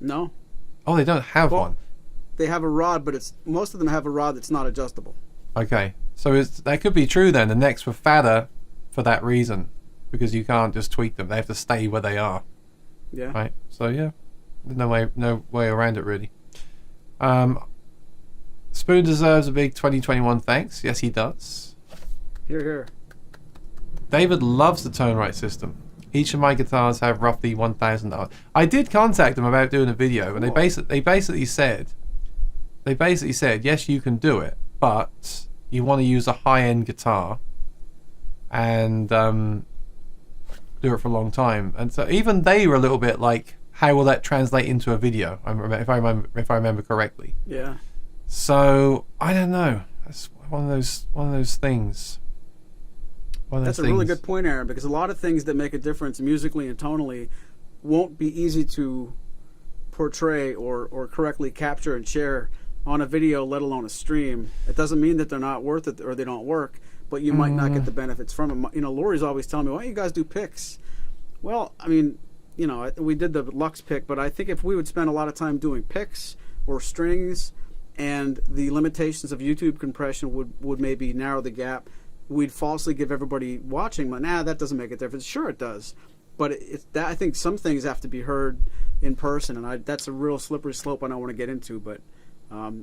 No. Oh, they don't have one. They have a rod, but most of them have a rod that's not adjustable. Okay, so that could be true then. The necks were fatter for that reason, because you can't just tweak them. They have to stay where they are. Yeah. Right. So yeah, no way around it really. Spoon deserves a big 2021 thanks. Yes, he does. Here. David loves the tone right system. Each of my guitars have roughly 1,000 hours. I did contact them about doing a video, and they basically said, yes, you can do it, but you want to use a high-end guitar and do it for a long time. And so even they were a little bit like, how will that translate into a video? If I remember correctly. Yeah. So I don't know. That's one of those things. That's a really good point, Aaron, because a lot of things that make a difference musically and tonally won't be easy to portray or correctly capture and share on a video, let alone a stream. It doesn't mean that they're not worth it or they don't work, but you might not get the benefits from them. You know, Lori's always telling me, why don't you guys do picks? Well, I mean, you know, we did the Lux pick, but I think if we would spend a lot of time doing picks or strings, and the limitations of YouTube compression would maybe narrow the gap, we'd falsely give everybody watching, but that doesn't make a difference. Sure it does. But I think some things have to be heard in person, and that's a real slippery slope I don't want to get into, but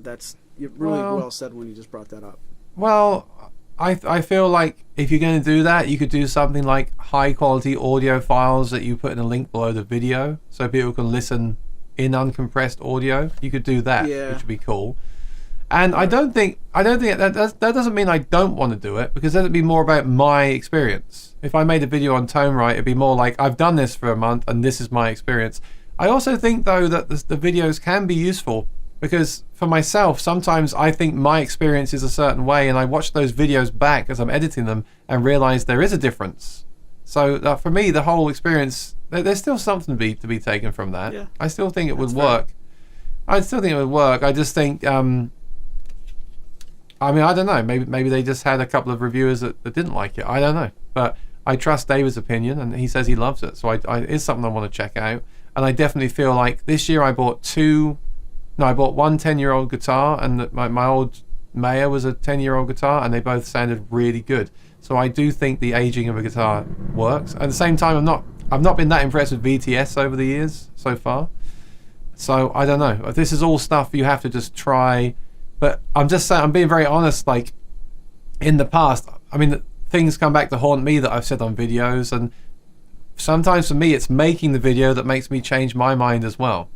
that's really well said when you just brought that up. Well, I feel like if you're going to do that, you could do something like high quality audio files that you put in a link below the video so people can listen in uncompressed audio. You could do that, which would be cool. And I don't think that doesn't mean I don't want to do it, because then it'd be more about my experience. If I made a video on tone right, it'd be more like, I've done this for a month and this is my experience. I also think though that the videos can be useful, because for myself, sometimes I think my experience is a certain way, and I watch those videos back as I'm editing them and realize there is a difference. So for me, the whole experience, there's still something to be taken from that. Yeah. I still think it would work. I still think it would work. I just think, I mean, I don't know. Maybe they just had a couple of reviewers that didn't like it. I don't know. But I trust David's opinion, and he says he loves it. So it's something I want to check out. And I definitely feel like this year I bought one 10-year-old guitar, and my old Maya was a 10-year-old guitar, and they both sounded really good. So I do think the aging of a guitar works. At the same time, I've not been that impressed with VTS over the years so far. So I don't know. This is all stuff you have to just try. But I'm just saying, I'm being very honest, like, in the past, I mean, things come back to haunt me that I've said on videos, and sometimes for me, it's making the video that makes me change my mind as well.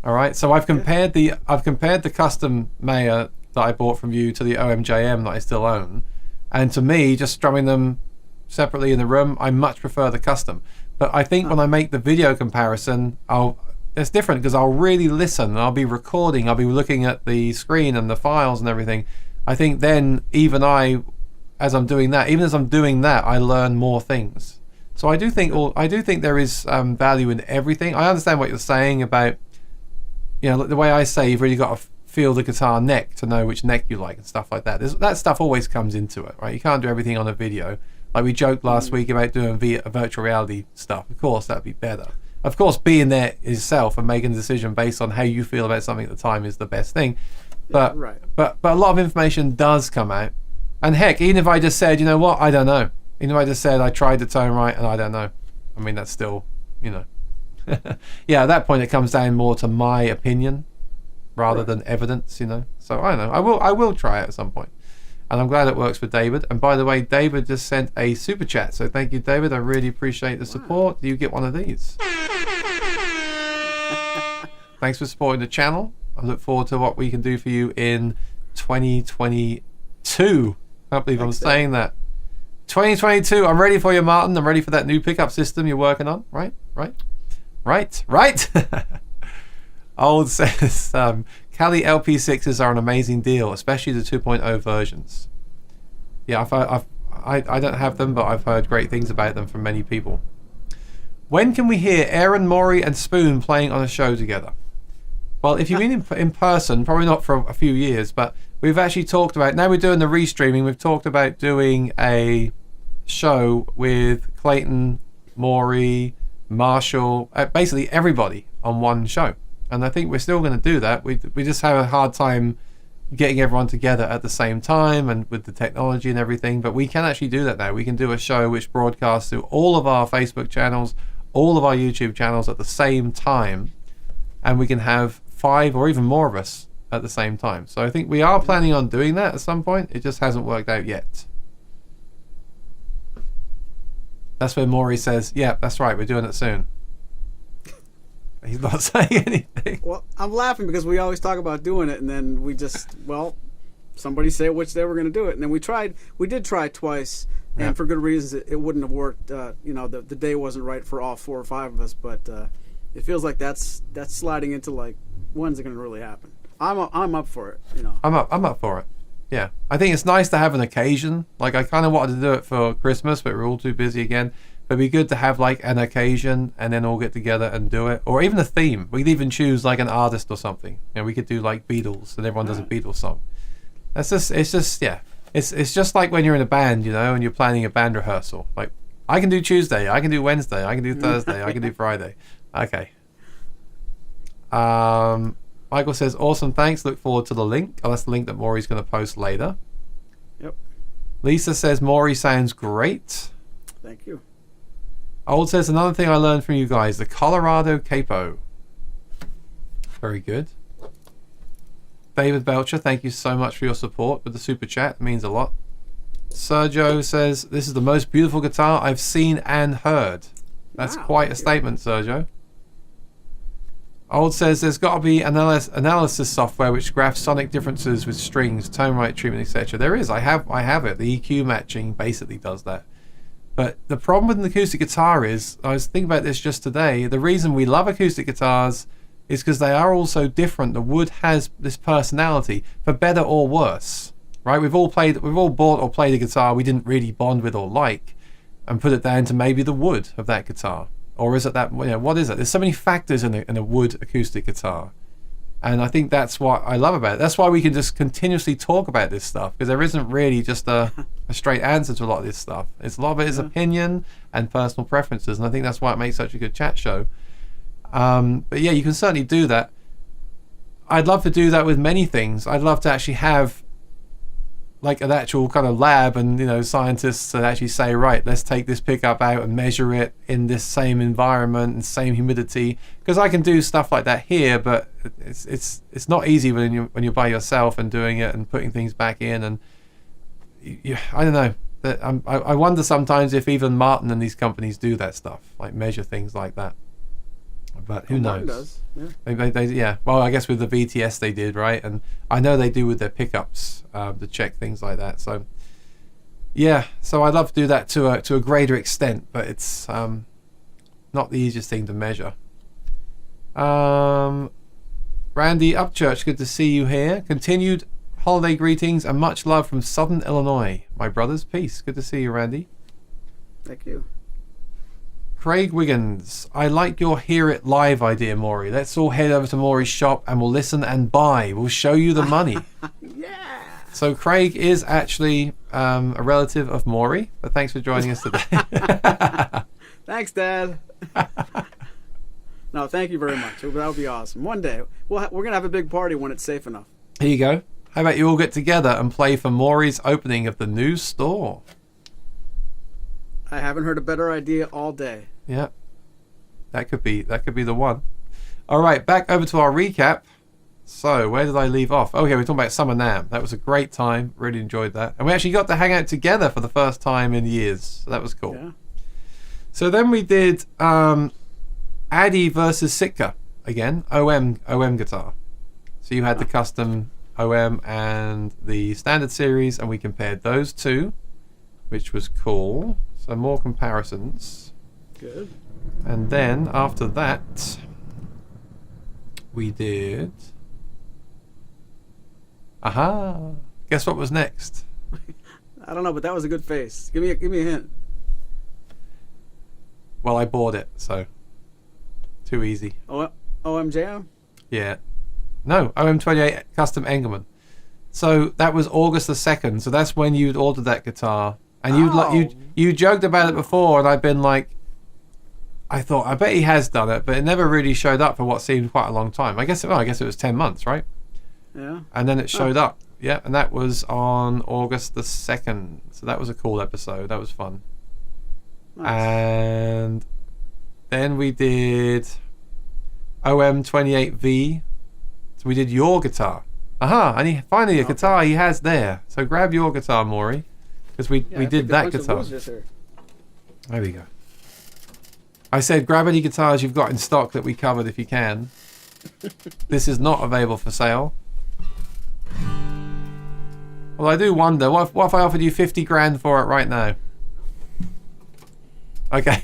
All right, so I've compared the custom Maya that I bought from you to the OMJM that I still own, and to me, just strumming them separately in the room, I much prefer the custom. But I think when I make the video comparison, it's different, because I'll really listen, and I'll be recording, I'll be looking at the screen and the files and everything. I think then as I'm doing that, I learn more things. So I do think there is value in everything. I understand what you're saying about, you know, the way I say you've really got to feel the guitar neck to know which neck you like and stuff like that. That stuff always comes into it, right? You can't do everything on a video. Like we joked last week about doing virtual reality stuff. Of course, that'd be better. Of course, being there yourself and making a decision based on how you feel about something at the time is the best thing. But but a lot of information does come out. And heck, even if I just said, you know what, I don't know. Even if I just said I tried the tone right and I don't know. I mean, that's still, you know. Yeah, at that point it comes down more to my opinion rather than evidence, you know. So I don't know. I will try it at some point. And I'm glad it works for David. And by the way, David just sent a super chat. So thank you, David. I really appreciate the support. You get one of these. Thanks for supporting the channel. I look forward to what we can do for you in 2022. I can't believe I'm saying that. 2022. I'm ready for you, Martin. I'm ready for that new pickup system you're working on. Right. Old says, Kali LP6s are an amazing deal, especially the 2.0 versions. Yeah, I don't have them, but I've heard great things about them from many people. When can we hear Aaron, Maury, and Spoon playing on a show together? Well, if you mean in person, probably not for a few years, but we've actually talked about, now we're doing the restreaming, we've talked about doing a show with Clayton, Maury, Marshall, basically everybody on one show. And I think we're still going to do that. We just have a hard time getting everyone together at the same time and with the technology and everything. But we can actually do that now. We can do a show which broadcasts to all of our Facebook channels, all of our YouTube channels at the same time. And we can have 5 or even more of us at the same time. So I think we are planning on doing that at some point. It just hasn't worked out yet. That's where Maury says, yeah, that's right, we're doing it soon. He's not saying anything. Well, I'm laughing because we always talk about doing it, and then we just, somebody say which day we're going to do it. And then we did try twice, and for good reasons it wouldn't have worked. You know, the day wasn't right for all 4 or 5 of us, but it feels like that's sliding into like, when's it going to really happen? I'm up for it, you know. I'm up for it. Yeah. I think it's nice to have an occasion. Like I kind of wanted to do it for Christmas, but we're all too busy again. But it'd be good to have like an occasion and then all get together and do it, or even a theme. We could even choose like an artist or something. We could do like Beatles, and everyone does a Beatles song. It's just like when you're in a band, and you're planning a band rehearsal. Like, I can do Tuesday, I can do Wednesday, I can do Thursday, I can do Friday. Okay. Michael says, awesome, thanks. Look forward to the link. Oh, that's the link that Maury's going to post later. Yep. Lisa says, Maury sounds great. Thank you. Old says, another thing I learned from you guys, the Colorado Capo. Very good. David Belcher, thank you so much for your support with the super chat. It means a lot. Sergio says, this is the most beautiful guitar I've seen and heard. That's quite a statement, Sergio. Old says, there's got to be analysis software which graphs sonic differences with strings, tone right treatment, etc. There is. I have it. The EQ matching basically does that. But the problem with an acoustic guitar is, I was thinking about this just today, the reason we love acoustic guitars is because they are all so different. The wood has this personality, for better or worse, right? We've all bought or played a guitar we didn't really bond with or like, and put it down to maybe the wood of that guitar. Or is it that, what is it? There's so many factors in a wood acoustic guitar. And I think that's what I love about it. That's why we can just continuously talk about this stuff, because there isn't really just a straight answer to a lot of this stuff. A lot of it is opinion and personal preferences, and I think that's why it makes such a good chat show. But yeah, you can certainly do that. I'd love to do that with many things. I'd love to actually have like an actual kind of lab and scientists that actually say, right, let's take this pickup out and measure it in this same environment and same humidity, because I can do stuff like that here, but it's not easy when you're by yourself and doing it and putting things back in. And I don't know, I wonder sometimes if even Martin and these companies do that stuff, like measure things like that. But who knows? Does. Yeah. They well, I guess with the VTS they did, right? And I know they do with their pickups to check things like that. So yeah, so I'd love to do that to a greater extent, but it's not the easiest thing to measure. Randy Upchurch, good to see you here. Continued holiday greetings and much love from Southern Illinois, my brothers. Peace. Good to see you, Randy. Thank you. Craig Wiggins, I like your hear it live idea, Maury. Let's all head over to Maury's shop and we'll listen and buy. We'll show you the money. Yeah. So Craig is actually a relative of Maury, but thanks for joining us today. Thanks, Dad. No, thank you very much. That would be awesome. One day, we're going to have a big party when it's safe enough. Here you go. How about you all get together and play for Maury's opening of the new store? I haven't heard a better idea all day. Yeah, that could be the one. All right, back over to our recap. So where did I leave off? Okay, we're talking about Summer NAMM. That was a great time. Really enjoyed that, and we actually got to hang out together for the first time in years. So that was cool. Yeah. So then we did Addy versus Sitka again. OM guitar. So you had the custom OM and the standard series, and we compared those two, which was cool. So more comparisons. Good. And then after that, we did. Aha! Guess what was next? I don't know, but that was a good face. Give me a hint. Well, I bought it, so too easy. OMJM? Yeah. No, OM28 Custom Engelmann. So that was August the 2nd. So that's when you'd ordered that guitar. And you joked about it before, and I've been like, I thought, I bet he has done it, but it never really showed up for what seemed quite a long time. I guess it was 10 months, right? Yeah. And then it showed up. Yeah, and that was on August the 2nd. So that was a cool episode. That was fun. Nice. And then we did OM28V. So we did your guitar. Aha, and finally a guitar he has there. So grab your guitar, Maury. Because we did that guitar. There we go. I said grab any guitars you've got in stock that we covered if you can. This is not available for sale. Well, I do wonder, what if I offered you 50 grand for it right now? Okay.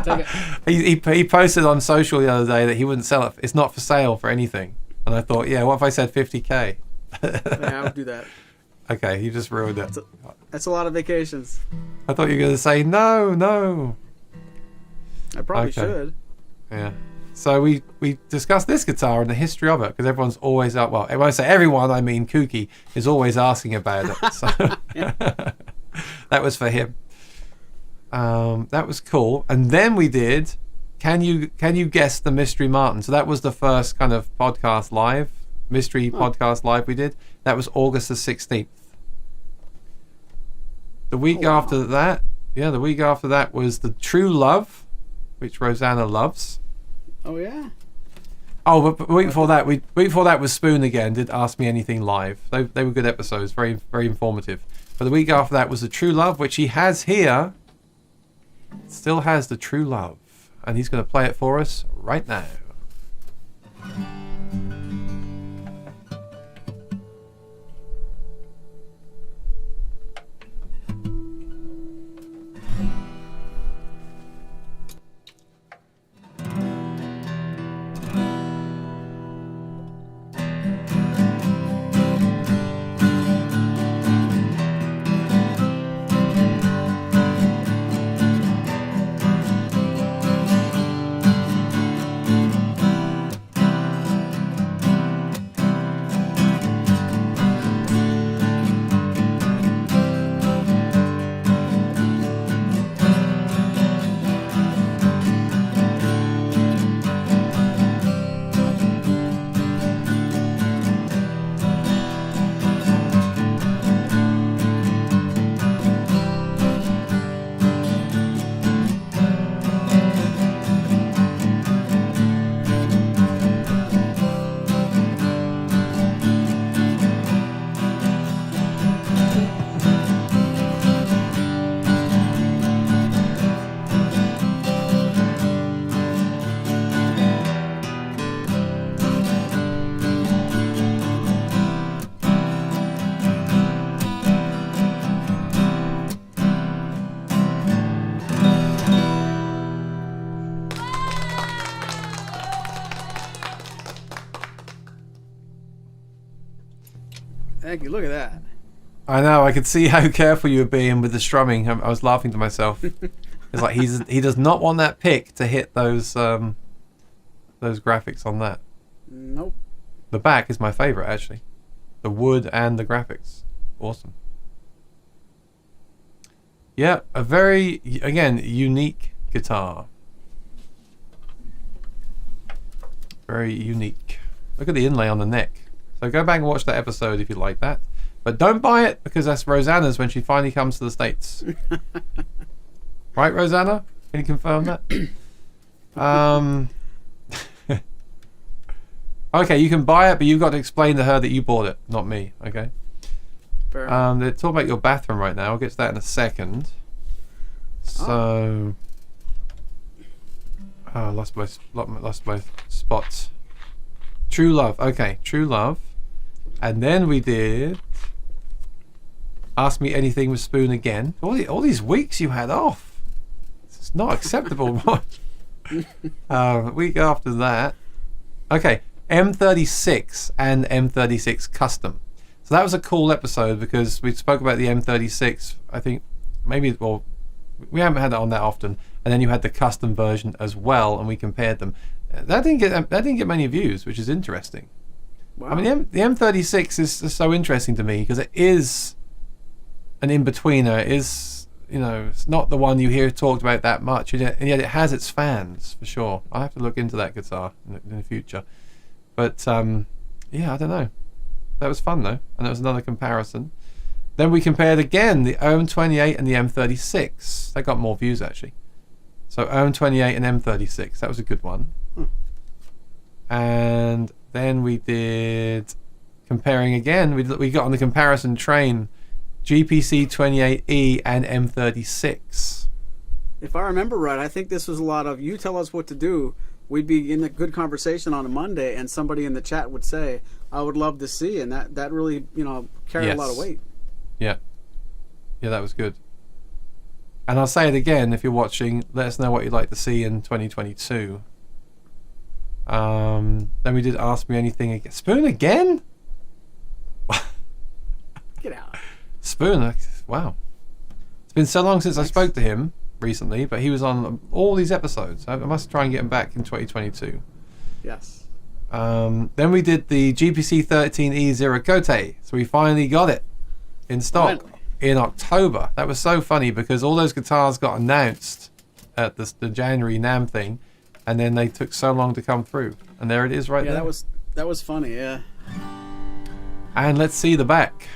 Take it. He posted on social the other day that he wouldn't sell it. It's not for sale for anything. And I thought, yeah, what if I said 50k? Yeah, I would do that. Okay, you just ruined it. That's a lot of vacations. I thought you were going to say, no. I probably Okay. should. Yeah. So we discussed this guitar and the history of it because everyone's always up. Well, when I say everyone, I mean Kooky is always asking about it. So that was for him. That was cool. And then we did. Can you guess the Mystery Martin? So that was the first kind of podcast live, mystery podcast live we did. That was August the 16th. The week after that, the week after that was the True Love, which Rosanna loves. Oh yeah. Oh, but the week before that was Spoon again. Did Ask Me Anything live. They were good episodes, very very informative. But the week after that was the True Love, which he has here. Still has the True Love, and he's going to play it for us right now. Thank you. Look at that. I know. I could see how careful you were being with the strumming. I was laughing to myself. It's like he does not want that pick to hit those graphics on that. Nope. The back is my favorite actually. The wood and the graphics, awesome. Yeah, a very again unique guitar. Very unique. Look at the inlay on the neck. So go back and watch that episode if you like that. But don't buy it because that's Rosanna's when she finally comes to the States. Right, Rosanna? Can you confirm that? Okay, you can buy it, but you've got to explain to her that you bought it, not me. Okay. Fair enough. They're talking about your bathroom right now. I'll get to that in a second. So, lost my spots. True Love. Okay, True Love. And then we did Ask Me Anything with Spoon again. All these weeks you had off. It's not acceptable. The week after that. Okay, M36 and M36 Custom. So that was a cool episode because we spoke about the M36. I think maybe, well, we haven't had it on that often. And then you had the custom version as well, and we compared them. That didn't get many views, which is interesting. Wow. I mean, the M36 is so interesting to me because it is an in-betweener. It is, it's not the one you hear talked about that much, and yet it has its fans for sure. I'll have to look into that guitar in the future. But yeah, I don't know. That was fun though, and that was another comparison. Then we compared again the OM28 and the M36. That got more views actually. So OM28 and M36. That was a good one. And then we did comparing again. We got on the comparison train GPC 28E and M36. If I remember right, I think this was a lot of you tell us what to do. We'd be in a good conversation on a Monday, and somebody in the chat would say, "I would love to see," and that really carried a lot of weight. Yeah, that was good. And I'll say it again, if you're watching, let us know what you'd like to see in 2022. Then we did Ask Me Anything again. Spoon again? Get out. Spoon, wow. It's been so long since I spoke to him. recently, but he was on all these episodes. I must try and get him back in 2022. Yes. Then we did the GPC 13E Zero Cote, so we finally got it in stock in October. That was so funny because all those guitars got announced at the January NAMM thing, and then they took so long to come through. And there it is right there. Yeah, that was funny, yeah. And let's see the back.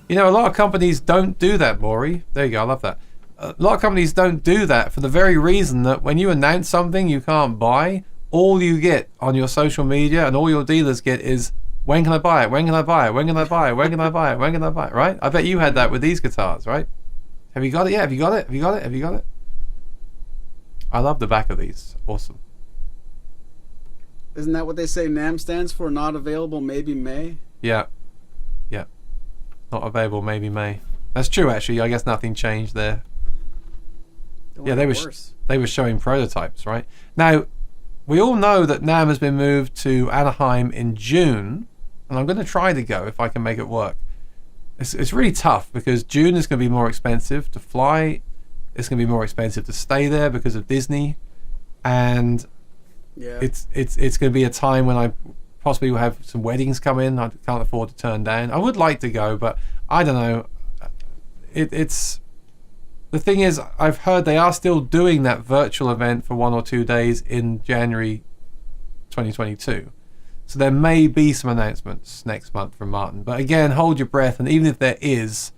You know, a lot of companies don't do that, Maury. There you go, I love that. A lot of companies don't do that for the very reason that when you announce something you can't buy, all you get on your social media and all your dealers get is, when can I buy it? When can I buy it? When can I buy it? When can I buy it? When can I buy it? Right? I bet you had that with these guitars, right? Have you got it yet? Have you got it? Have you got it? Have you got it? I love the back of these. Awesome. Isn't that what they say NAMM stands for? Not available, maybe May? Yeah. Yeah. Not available, maybe May. That's true, actually. I guess nothing changed there. Yeah, they were showing prototypes, right? Now, we all know that NAMM has been moved to Anaheim in June, and I'm going to try to go if I can make it work. It's really tough because June is going to be more expensive to fly. It's going to be more expensive to stay there because of Disney, and it's going to be a time when I possibly will have some weddings come in. I can't afford to turn down. I would like to go, but I don't know. It's the thing is, I've heard they are still doing that virtual event for 1 or 2 days in January 2022. So there may be some announcements next month from Martin. But again, hold your breath. And even if there is,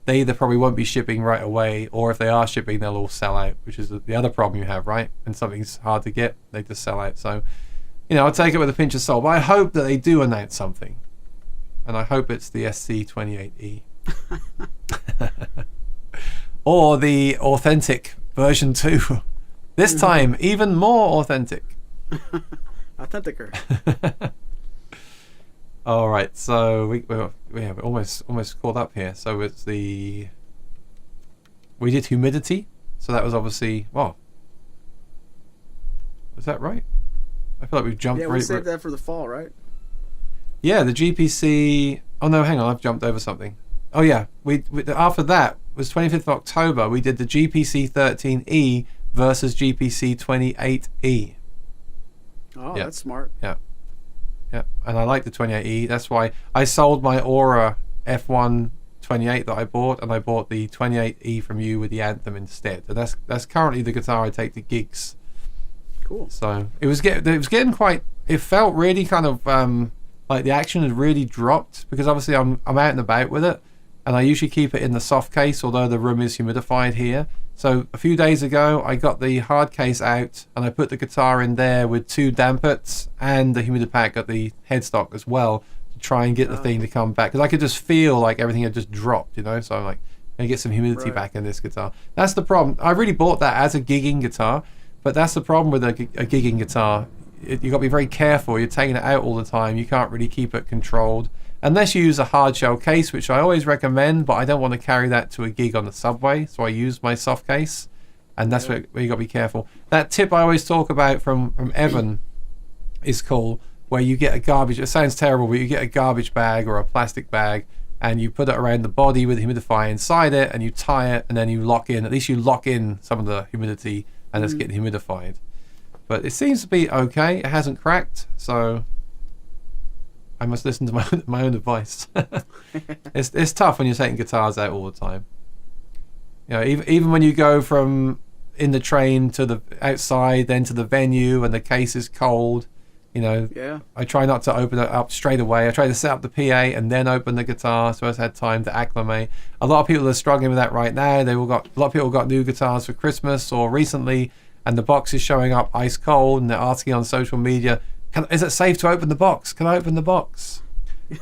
they either probably won't be shipping right away, or if they are shipping, they'll all sell out, which is the other problem you have, right? When something's hard to get, they just sell out. So, you know, I'll take it with a pinch of salt. But I hope that they do announce something. And I hope it's the SC28E. Or the authentic version 2. This time, even more authentic. Authenticer. All right, so we're almost caught up here. So it's we did humidity. So that was obviously, well, was that right? I feel like we've jumped. Yeah, we saved that for the fall, right? Yeah, the GPC. Oh no, hang on, I've jumped over something. Oh yeah, we after that was 25th of October. We did the GPC 13E versus GPC 28E. Oh, yeah. That's smart. Yeah, yeah, and I like the 28E. That's why I sold my Aura F1 28 that I bought, and I bought the 28E from you with the Anthem instead. And that's currently the guitar I take to gigs. Cool. So it was getting quite. It felt really kind of like the action had really dropped because obviously I'm out and about with it, and I usually keep it in the soft case, although the room is humidified here. So a few days ago, I got the hard case out and I put the guitar in there with 2 dampers and the humidipack at the headstock as well to try and get the thing to come back, because I could just feel like everything had just dropped, you know. So I'm like, I get some humidity back in this guitar. That's the problem. I really bought that as a gigging guitar, but that's the problem with a gigging guitar. You got to be very careful. You're taking it out all the time. You can't really keep it controlled unless you use a hard shell case, which I always recommend, but I don't want to carry that to a gig on the subway, so I use my soft case, and that's where you got to be careful. That tip I always talk about from Evan is cool, where you get a garbage, it sounds terrible, but you get a garbage bag or a plastic bag and you put it around the body with a humidifier inside it and you tie it, and then you lock in, at least you lock in some of the humidity and it's getting humidified. But it seems to be okay. It hasn't cracked, so I must listen to my own advice. It's tough when you're taking guitars out all the time. You know, even when you go from in the train to the outside, then to the venue, and the case is cold. You know, I try not to open it up straight away. I try to set up the PA and then open the guitar, so I've had time to acclimate. A lot of people are struggling with that right now. A lot of people got new guitars for Christmas or recently, and the box is showing up ice cold, and they're asking on social media, is it safe to open the box? Can I open the box?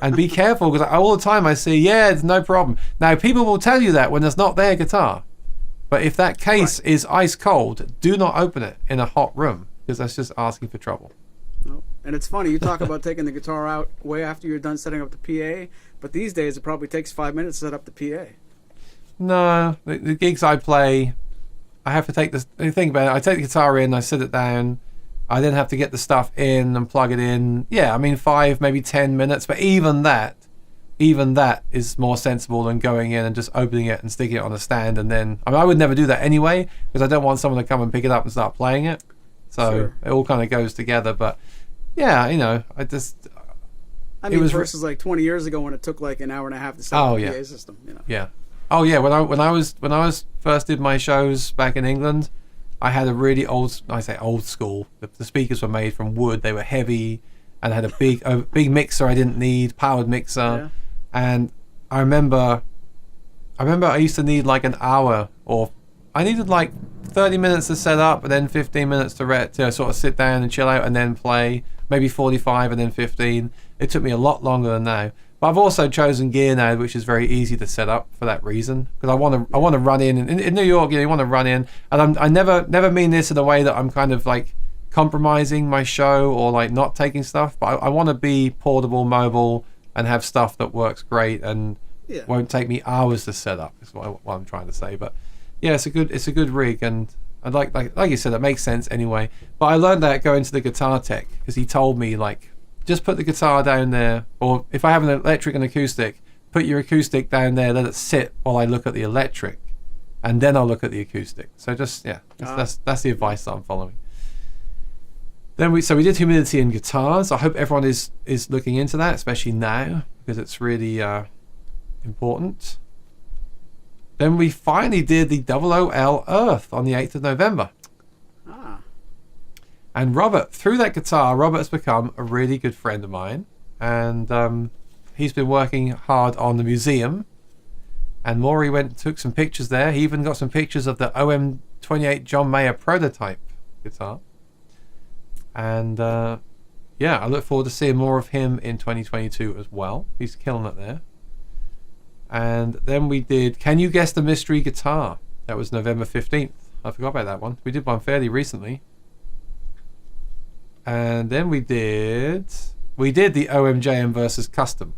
And be careful, because all the time I see, it's no problem. Now, people will tell you that when it's not their guitar. But if that case is ice cold, do not open it in a hot room, because that's just asking for trouble. No. And it's funny, you talk about taking the guitar out way after you're done setting up the PA, but these days it probably takes 5 minutes to set up the PA. No, the gigs I play, I have to take this. Think about it. I take the guitar in, I sit it down. I then have to get the stuff in and plug it in. Yeah, I mean 5, maybe 10 minutes. But even that, even that is more sensible than going in and just opening it and sticking it on a stand. And then, I mean, I would never do that anyway, because I don't want someone to come and pick it up and start playing it. So Sure. it all kind of goes together. But yeah, you know, I mean, was versus like 20 years ago when it took like an hour and a half to set Oh, up a yeah. PA system. You know. yeah. Oh yeah, when I was first did my shows back in England, I had a really old, I say old school. The speakers were made from wood. They were heavy, and I had a big mixer I didn't need, powered mixer. Yeah. And I remember I used to need like an hour, or I needed like 30 minutes to set up, and then 15 minutes to sort of sit down and chill out, and then play. Maybe 45 and then 15. It took me a lot longer than now. But I've also chosen gear now, which is very easy to set up for that reason. Because I want to run in New York. You know, you want to run in, and I never mean this in a way that I'm kind of like compromising my show or like not taking stuff. But I want to be portable, mobile, and have stuff that works great and Yeah. won't take me hours to set up. Is what I'm trying to say. But yeah, it's a good rig, and I like you said, it makes sense anyway. But I learned that going to the guitar tech, because he told me like, just put the guitar down there, or if I have an electric and acoustic, put your acoustic down there, let it sit while I look at the electric, and then I'll look at the acoustic. So just that's the advice that I'm following. Then we did humidity and guitars. I hope everyone is looking into that, especially now, because it's really important. Then we finally did the OOL Earth on the 8th of November. Ah. And Robert, through that guitar, Robert has become a really good friend of mine. And he's been working hard on the museum. And Maury went and took some pictures there. He even got some pictures of the OM28 John Mayer prototype guitar. And yeah, I look forward to seeing more of him in 2022 as well. He's killing it there. And then we did Can You Guess the Mystery Guitar? That was November 15th. I forgot about that one. We did one fairly recently. And then we did the OMJM versus custom.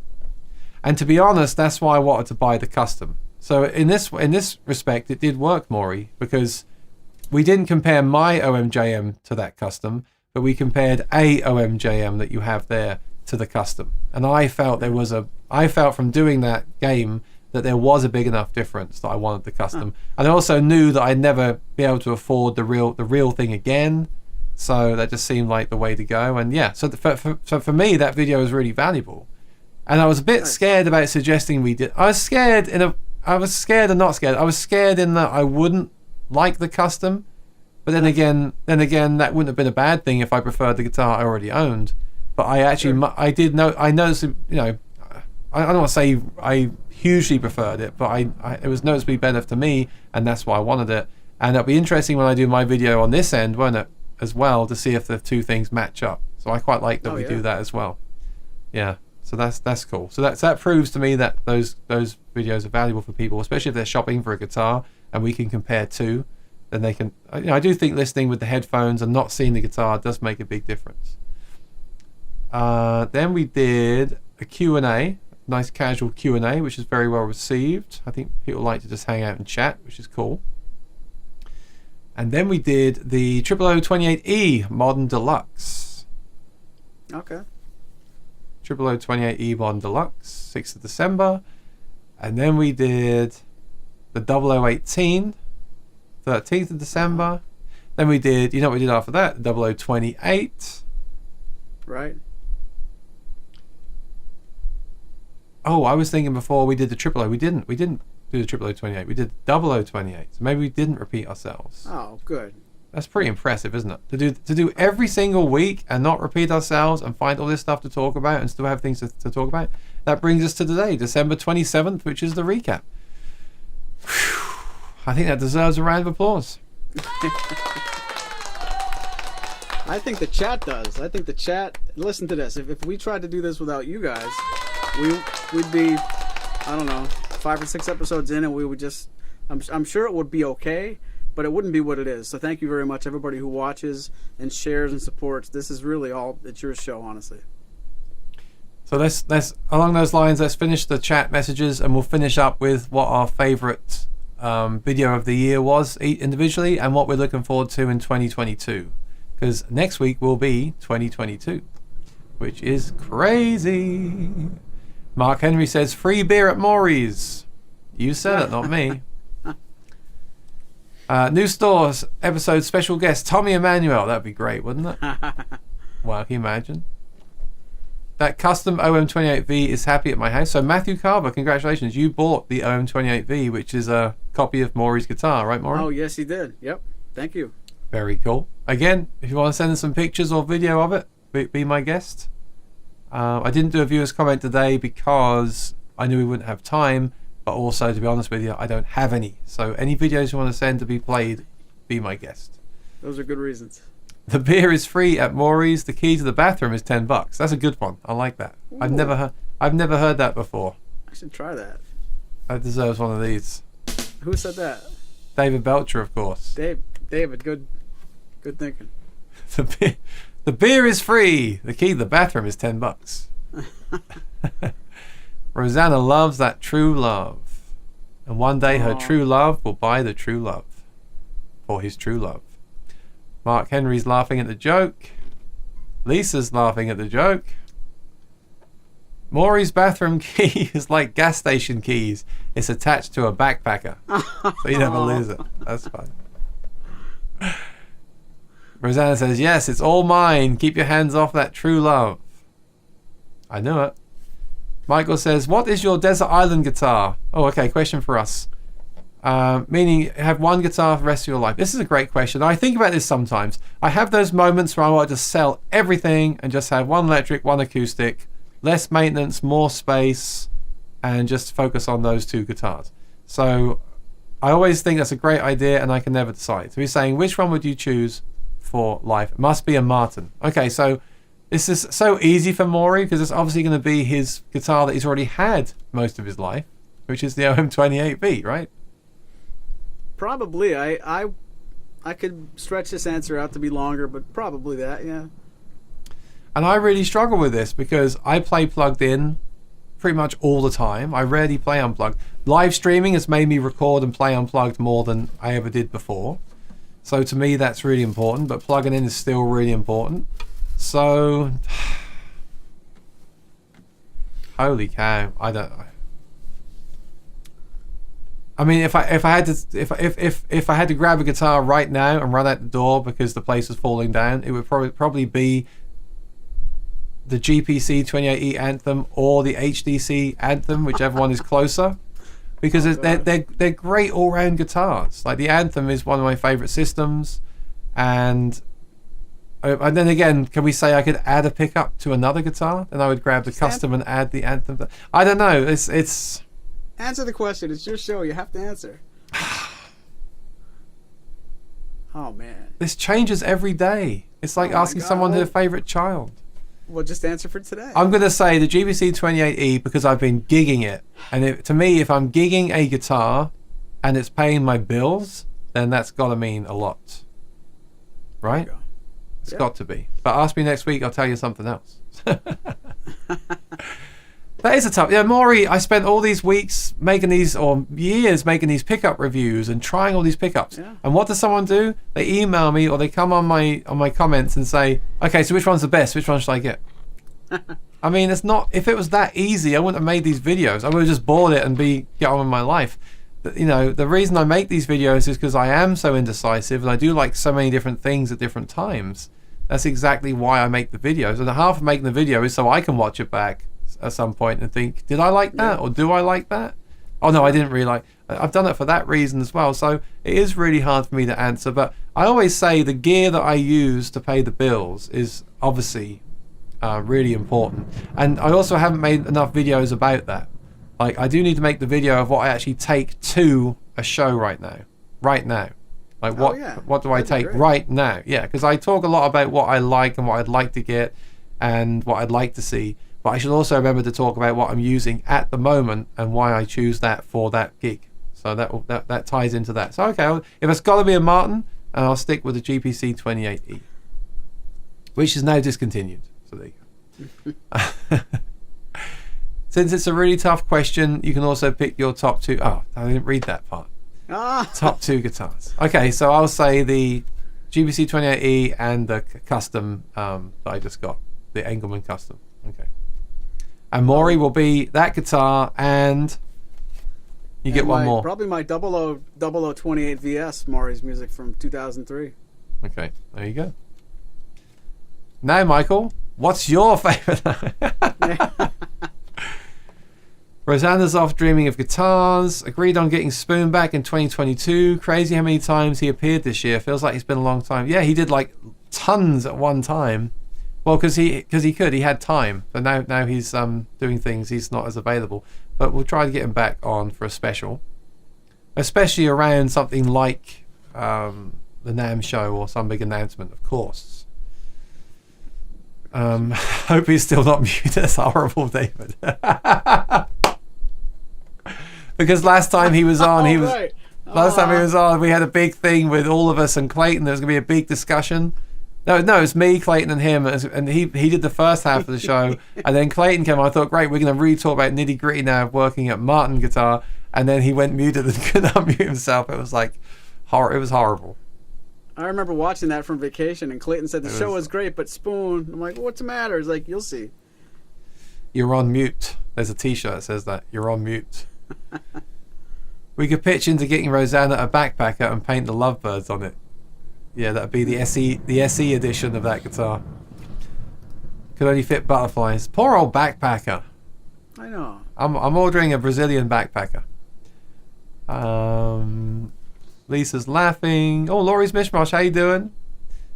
And to be honest, that's why I wanted to buy the custom. So in this respect, it did work, Maury, because we didn't compare my OMJM to that custom, but we compared a OMJM that you have there to the custom. And I felt from doing that game that there was a big enough difference that I wanted the custom. And I also knew that I'd never be able to afford the real thing again. So that just seemed like the way to go. And yeah, so for me, that video was really valuable. And I was a bit scared about suggesting we did. I was scared and not scared. I was scared in that I wouldn't like the custom. But then again, that wouldn't have been a bad thing if I preferred the guitar I already owned. But I actually, I noticed, you know, I don't want to say I hugely preferred it, but it was noticeably better to me, and that's why I wanted it. And it'll be interesting when I do my video on this end, won't it, as well, to see if the two things match up. So I quite like that we do that as well. Yeah, so that's cool. So that proves to me that those videos are valuable for people, especially if they're shopping for a guitar, and we can compare two. Then they can, you know, I do think listening with the headphones and not seeing the guitar does make a big difference. Then we did a Q&A, nice casual Q&A, which is very well received. I think people like to just hang out and chat, which is cool. And then we did the 0028E Modern Deluxe. Okay. 0028E Modern Deluxe, 6th of December. And then we did the 0018, 13th of December. Then we did, you know what we did after that? The 0028. Right. Oh, I was thinking before we did the 00. We didn't do the 0028. We did 0028. So maybe we didn't repeat ourselves. Oh, good. That's pretty impressive, isn't it? To do every single week and not repeat ourselves and find all this stuff to talk about and still have things to talk about. That brings us to today, December 27th, which is the recap. Whew. I think that deserves a round of applause. I think the chat does. I think the chat. Listen to this. If we tried to do this without you guys, we'd be, I don't know, 5 or 6 episodes in, and we would just. I'm sure it would be okay, but it wouldn't be what it is. So thank you very much, everybody who watches and shares and supports. This is really all. It's your show, honestly. So let's along those lines. Let's finish the chat messages, and we'll finish up with what our favorite video of the year was individually, and what we're looking forward to in 2022. Because next week will be 2022, which is crazy. Mark Henry says, free beer at Maury's. You said it, not me. New stores episode special guest Tommy Emmanuel. That'd be great, wouldn't it? Well, can you imagine? That custom OM28V is happy at my house. So Matthew Carver, congratulations. You bought the OM28V, which is a copy of Maury's guitar, right, Maury? Oh, yes, he did. Yep. Thank you. Very cool. Again, if you want to send us some pictures or video of it, be my guest. I didn't do a viewer's comment today because I knew we wouldn't have time, but also, to be honest with you, I don't have any. So any videos you want to send to be played, be my guest. Those are good reasons. The beer is free at Maury's. The key to the bathroom is $10. That's a good one. I like that. Ooh. I've never heard that before. I should try that. That deserves one of these. Who said that? David Belcher, of course. David, good thinking. The beer is free. The key to the bathroom is $10. Rosanna loves that true love. And one day her true love will buy the true love. For his true love. Mark Henry's laughing at the joke. Lisa's laughing at the joke. Maury's bathroom key is like gas station keys. It's attached to a backpacker. So you never lose it. That's fine. Rosanna says, yes, it's all mine. Keep your hands off that true love. I knew it. Michael says, what is your desert island guitar? Oh, okay, question for us. Meaning have one guitar for the rest of your life. This is a great question. I think about this sometimes. I have those moments where I want to sell everything and just have one electric, one acoustic, less maintenance, more space, and just focus on those two guitars. So I always think that's a great idea and I can never decide. So he's saying, which one would you choose for life? It must be a Martin. Okay, so this is so easy for Maury because it's obviously going to be his guitar that he's already had most of his life, which is the OM28V, right? Probably. I could stretch this answer out to be longer, but probably that, yeah. And I really struggle with this because I play plugged in pretty much all the time. I rarely play unplugged. Live streaming has made me record and play unplugged more than I ever did before. So to me, that's really important, but plugging in is still really important. So, holy cow, I don't know. I mean, if I had to grab a guitar right now and run out the door because the place is falling down, it would probably be the GPC 28E Anthem or the HDC Anthem, whichever one is closer, because they're great all-round guitars. Like the Anthem is one of my favorite systems, and then again, can we say I could add a pickup to another guitar? Then I would grab the custom and add the Anthem. I don't know. It's. Answer the question. It's your show. You have to answer. Oh, man. This changes every day. It's like asking someone their favorite child. Well, just answer for today. I'm going to say the GBC 28E because I've been gigging it. And to me, if I'm gigging a guitar and it's paying my bills, then that's got to mean a lot. Right? It's got to be. But ask me next week, I'll tell you something else. That is a tough. Yeah, Maury, I spent all these weeks making these, or years making these pickup reviews and trying all these pickups. Yeah. And what does someone do? They email me or they come on my comments and say, okay, so which one's the best? Which one should I get? I mean, it's not. If it was that easy, I wouldn't have made these videos. I would have just bought it and get on with my life. You know, the reason I make these videos is because I am so indecisive and I do like so many different things at different times. That's exactly why I make the videos. And half of making the video is so I can watch it back at some point and think, did I like that? Or do I like that? Oh no, I didn't really like. I've done it for that reason as well. So it is really hard for me to answer. But I always say the gear that I use to pay the bills is obviously really important. And I also haven't made enough videos about that. Like I do need to make the video of what I actually take to a show right now. Like what do I take right now? Yeah, because I talk a lot about what I like and what I'd like to get and what I'd like to see. But I should also remember to talk about what I'm using at the moment and why I choose that for that gig. So that ties into that. So okay, if it's got to be a Martin, I'll stick with the GPC 28E, which is now discontinued. So there you go. Since it's a really tough question, you can also pick your top two. Oh, I didn't read that part. Top two guitars. Okay, so I'll say the GBC 28E and the custom that I just got, the Engelmann custom. Okay. And Maury will be that guitar, and you get one more. Probably my 0028 VS, Maury's music from 2003. Okay, there you go. Now, Michael, what's your favorite? Rosanna's off dreaming of guitars. Agreed on getting Spoon back in 2022. Crazy how many times he appeared this year. Feels like it's been a long time. Yeah, he did like tons at one time. Well, because he could. He had time. But now he's doing things. He's not as available. But we'll try to get him back on for a special. Especially around something like the NAMM show or some big announcement, of course. Hope he's still not muted. That's horrible, David. Because last time he was on, last time he was on, we had a big thing with all of us and Clayton. There was going to be a big discussion. No, it was me, Clayton, and him, and he did the first half of the show, and then Clayton came on. I thought, great, we're going to really talk about nitty gritty now of working at Martin Guitar, and then he went muted and couldn't unmute himself. It was like it was horrible. I remember watching that from vacation, and Clayton said the show was great, but Spoon. I'm like, what's the matter? He's like, you'll see. You're on mute. There's a T-shirt that says that. You're on mute. We could pitch into getting Rosanna a backpacker and paint the lovebirds on it. Yeah, that'd be the SE edition of that guitar. Could only fit butterflies. Poor old backpacker. I know. I'm ordering a Brazilian backpacker. Lisa's laughing. Oh, Laurie's Mishmash, how you doing?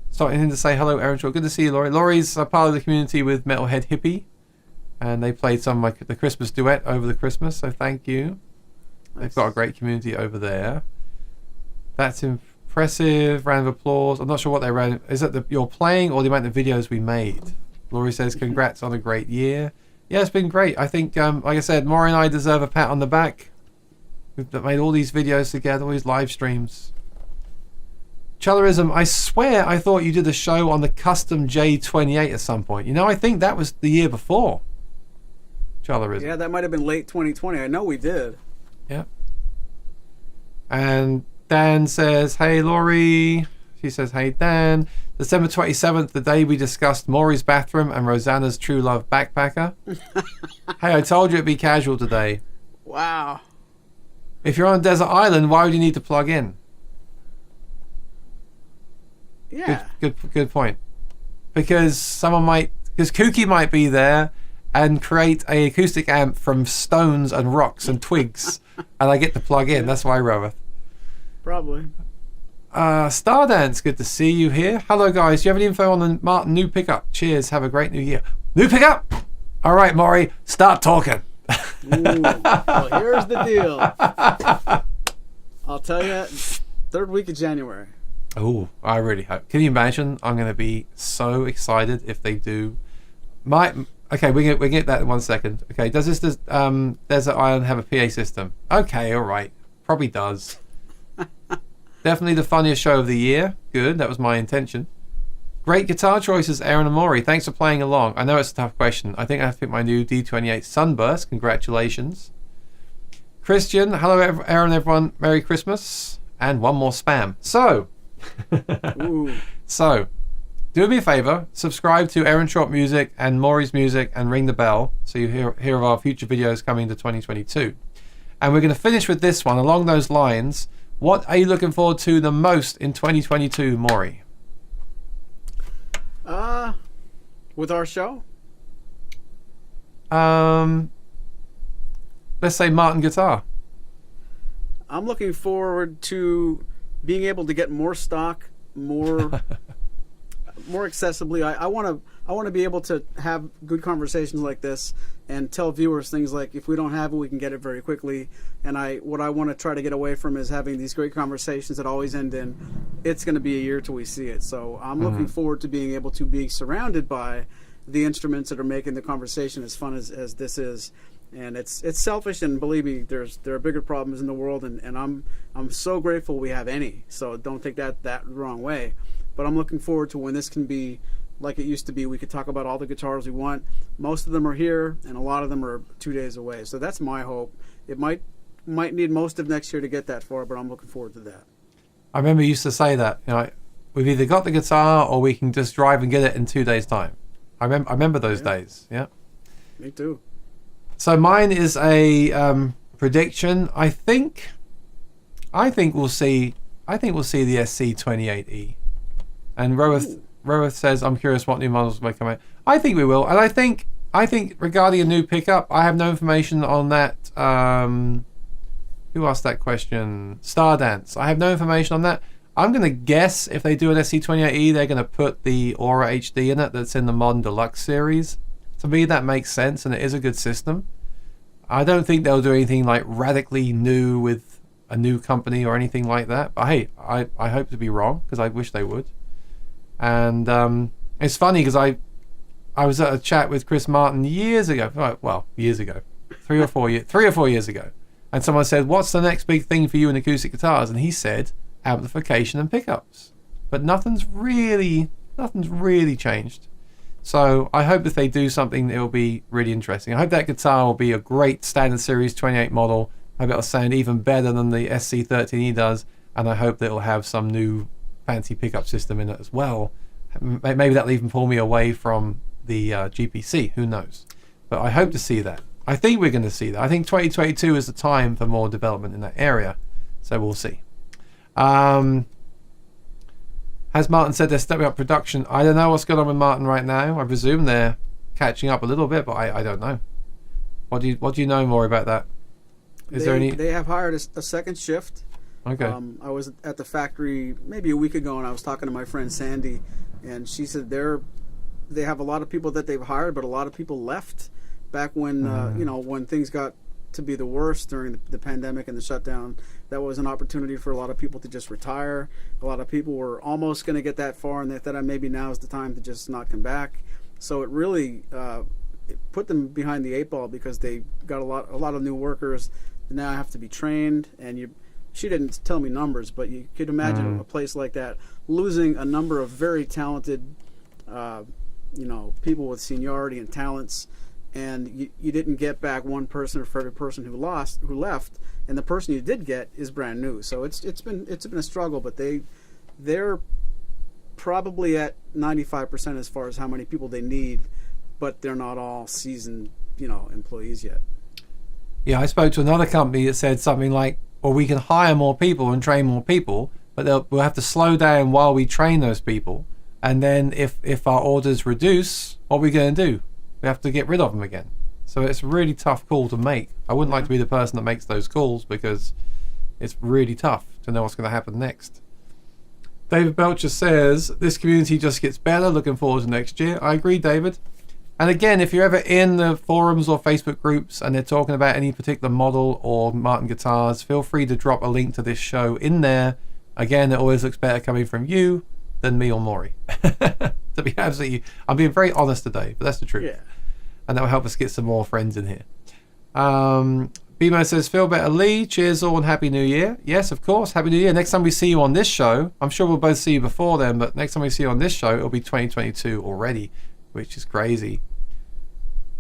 Starting to say hello, Aaron Shaw. Good to see you, Laurie. Laurie's a part of the community with Metalhead Hippie, and they played some of the Christmas duet over the Christmas, so thank you. Nice. They've got a great community over there. That's impressive. Round of applause. I'm not sure what they ran. Is it you're playing or the amount of videos we made? Laurie says, congrats on a great year. Yeah, it's been great. I think, like I said, Maury and I deserve a pat on the back. We've made all these videos together, all these live streams. Chillerism, I swear I thought you did a show on the custom J28 at some point. You know, I think that was the year before. Chillerism. Yeah, that might have been late 2020. I know we did. Yeah. And Dan says, hey, Laurie. She says, hey, Dan. December 27th, the day we discussed Maury's bathroom and Rosanna's True Love backpacker. Hey, I told you it'd be casual today. Wow. If you're on a desert island, why would you need to plug in? Yeah. Good point. Because Kooky might be there and create a acoustic amp from stones and rocks and twigs, and I get to plug in. That's why I wrote. Probably. Stardance, good to see you here. Hello, guys. Do you have any info on the Martin new pickup? Cheers. Have a great new year. New pickup? All right, Maury, start talking. Ooh, well, here's the deal. I'll tell you, third week of January. Oh, I really hope. Can you imagine? I'm going to be so excited if they do. Okay, we can get that in 1 second. Okay, does this Desert Island have a PA system? Okay, all right. Probably does. Definitely the funniest show of the year. Good, that was my intention. Great guitar choices, Aaron and Maury. Thanks for playing along. I know it's a tough question. I think I have to pick my new D28 Sunburst. Congratulations. Christian, hello, Aaron, everyone. Merry Christmas. And one more spam. So, do me a favor. Subscribe to Aaron Short Music and Maury's Music and ring the bell so you hear of our future videos coming to 2022. And we're going to finish with this one. Along those lines, what are you looking forward to the most in 2022, Maury? With our show? Let's say Martin Guitar. I'm looking forward to being able to get more stock, more accessibly. I want to be able to have good conversations like this and tell viewers things like, if we don't have it, we can get it very quickly. And what I want to try to get away from is having these great conversations that always end in, it's going to be a year till we see it. So I'm looking forward to being able to be surrounded by the instruments that are making the conversation as fun as this is. And it's selfish, and believe me, there are bigger problems in the world, and I'm so grateful we have any. So don't take that the wrong way. But I'm looking forward to when this can be like it used to be. We could talk about all the guitars we want. Most of them are here, and a lot of them are 2 days away. So that's my hope. It might need most of next year to get that far, but I'm looking forward to that. I remember you used to say that, you know, we've either got the guitar or we can just drive and get it in 2 days' time. I remember those days. Yeah. Me too. So mine is a prediction. I think we'll see the SC28E. And Roeth says, I'm curious what new models may come out. I think we will. And I think regarding a new pickup, I have no information on that. Who asked that question? Stardance. I have no information on that. I'm going to guess if they do an SC28E, they're going to put the Aura HD in it that's in the Modern Deluxe series. To me, that makes sense, and it is a good system. I don't think they'll do anything like radically new with a new company or anything like that. But hey, I hope to be wrong, because I wish they would. And it's funny because I was at a chat with Chris Martin years ago. Well, years ago, 3 or 4 years ago, and someone said, "What's the next big thing for you in acoustic guitars?" And he said, "Amplification and pickups." But nothing's really changed. So I hope if they do something, it will be really interesting. I hope that guitar will be a great standard series 28 model. I hope it'll sound even better than the SC13E does, and I hope that it'll have some new fancy pickup system in it as well. Maybe that'll even pull me away from the GPC. Who knows? But I hope to see that. I think we're going to see that. I think 2022 is the time for more development in that area. So we'll see. Has Martin said they're stepping up production? I don't know what's going on with Martin right now. I presume they're catching up a little bit, but I don't know. What do you know more about that? They have hired a second shift. Okay. I was at the factory maybe a week ago, and I was talking to my friend Sandy, and she said they have a lot of people that they've hired, but a lot of people left back when when things got to be the worst during the pandemic and the shutdown. That was an opportunity for a lot of people to just retire. A lot of people were almost going to get that far, and they thought maybe now is the time to just not come back. So it really it put them behind the 8 ball, because they got a lot of new workers that now have to be trained. And she didn't tell me numbers, but you could imagine a place like that losing a number of very talented people with seniority and talents. And you didn't get back one person for every person who left, and the person you did get is brand new. So it's been a struggle, but they're probably at 95% as far as how many people they need, but they're not all seasoned employees yet. Yeah, I spoke to another company that said something like, "Well, we can hire more people and train more people, but we'll have to slow down while we train those people, and then if our orders reduce, what are we going to do? We have to get rid of them again." So it's a really tough call to make. I wouldn't like to be the person that makes those calls, because it's really tough to know what's going to happen next. David Belcher says, "This community just gets better. Looking forward to next year." I agree, David. And again, if you're ever in the forums or Facebook groups and they're talking about any particular model or Martin guitars, feel free to drop a link to this show in there. Again, it always looks better coming from you than me or Maury. To be I'm being very honest today, but that's the truth. Yeah. And that will help us get some more friends in here. Bimo says, "Feel better, Lee. Cheers all and Happy New Year." Yes, of course. Happy New Year. Next time we see you on this show, I'm sure we'll both see you before then, but next time we see you on this show, it'll be 2022 already, which is crazy.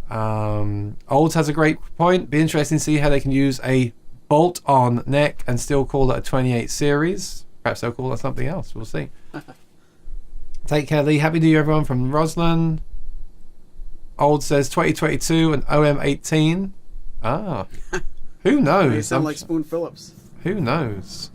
Olds has a great point. Be interesting to see how they can use a bolt-on neck and still call it a 28 series. Perhaps they'll call it something else. We'll see. Take care, Lee. Happy New Year, everyone, from Roslyn. Old says 2022 and OM18. Who knows? They sound like Spoon Phillips. Who knows?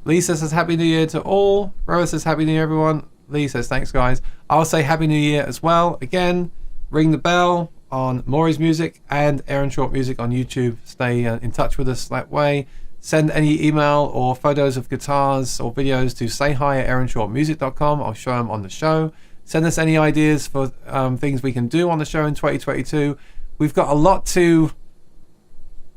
Lisa says Happy New Year to all. Rose says Happy New Year, everyone. Lee says thanks, guys. I'll say Happy New Year as well. Again, ring the bell on Maury's Music and Aaron Short Music on YouTube. Stay in touch with us that way. Send any email or photos of guitars or videos to sayhi@aaronshortmusic.com. I'll show them on the show. Send us any ideas for things we can do on the show in 2022. We've got a lot to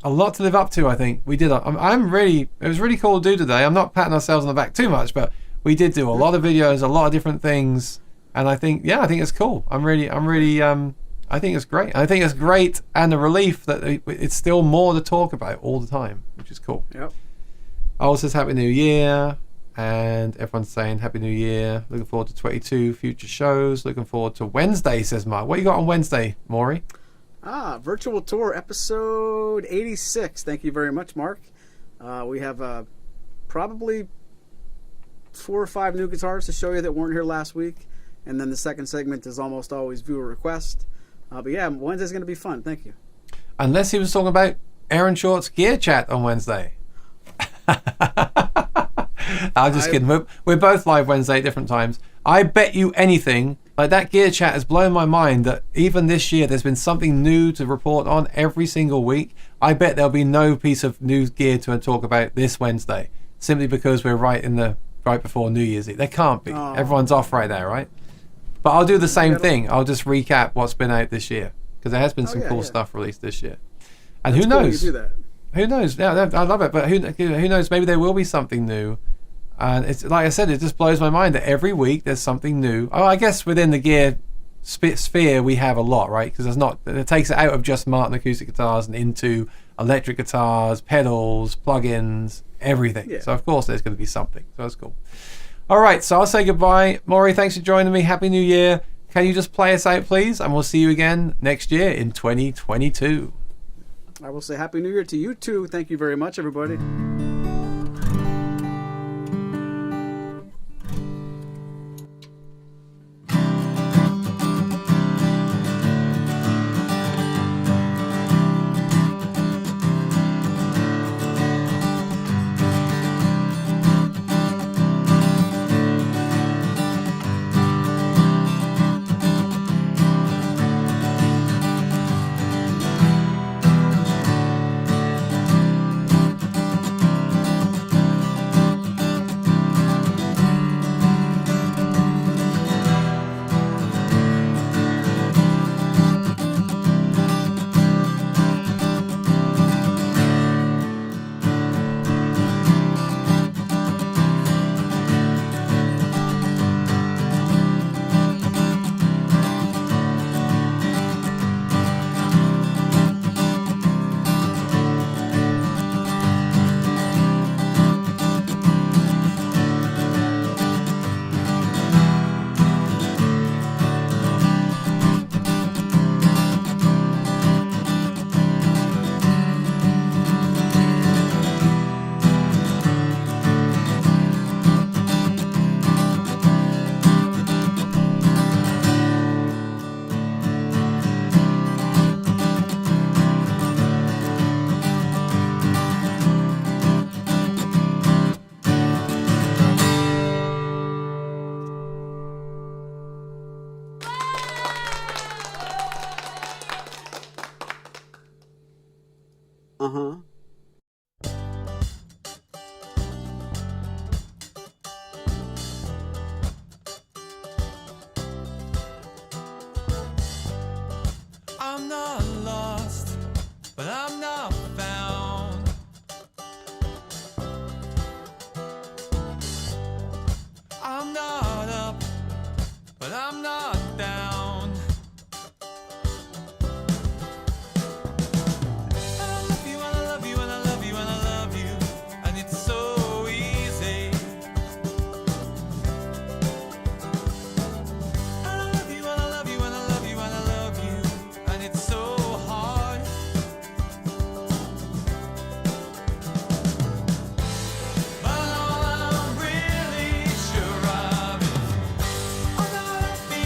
live up to, I think. We did. It was really cool to do today. I'm not patting ourselves on the back too much, but we did do a lot of videos, a lot of different things, and I think it's cool. I think it's great. I think it's great, and a relief that it's still more to talk about all the time, which is cool. Yep. Owl says Happy New Year, and everyone's saying Happy New Year. Looking forward to 22 future shows. Looking forward to Wednesday, says Mark. What you got on Wednesday, Maury? Virtual Tour episode 86. Thank you very much, Mark. We have probably 4 or 5 new guitars to show you that weren't here last week, and then the second segment is almost always viewer request. But yeah, Wednesday's going to be fun. Thank you. Unless he was talking about Aaron Short's gear chat on Wednesday. I'm just kidding. We're both live Wednesday at different times. I bet you anything, like that gear chat has blown my mind that even this year there's been something new to report on every single week. I bet there'll be no piece of new gear to talk about this Wednesday, simply because we're right before New Year's Eve. There can't be. Oh. Everyone's off right there, right? But I'll do the same thing. I'll just recap what's been out this year, because there has been some cool stuff released this year. And That's who knows? Cool you do that. Who knows? Yeah, I love it. But who knows? Maybe there will be something new. And it's like I said, it just blows my mind that every week there's something new. Oh, I guess within the gear sphere we have a lot, right? Because it takes it out of just Martin acoustic guitars and into electric guitars, pedals, plugins, everything. Yeah. So of course there's going to be something. So that's cool. All right, so I'll say goodbye. Maury, thanks for joining me. Happy New Year. Can you just play us out, please? And we'll see you again next year in 2022. I will say Happy New Year to you too. Thank you very much, everybody. Uh-huh. I'm not lost, but I'm not found. I'm not up, but I'm not down. I love you and I love you and I love you and I love you, and it's so easy. I love you and I love you and I love you and I love you, and it's so hard. But all I'm really sure of is I gotta be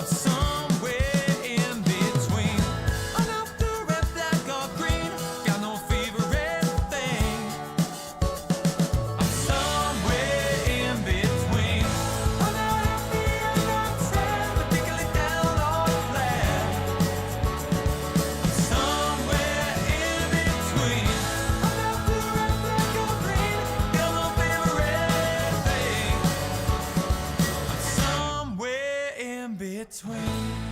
somewhere in between. I'm not the red, black, or green. Got no favorite thing. I'm somewhere in between. I'm not happy, I'm not sad, particularly down or flat. I'm somewhere in between. I'm not the red, black, or green. Got no favorite thing. I'm somewhere in between.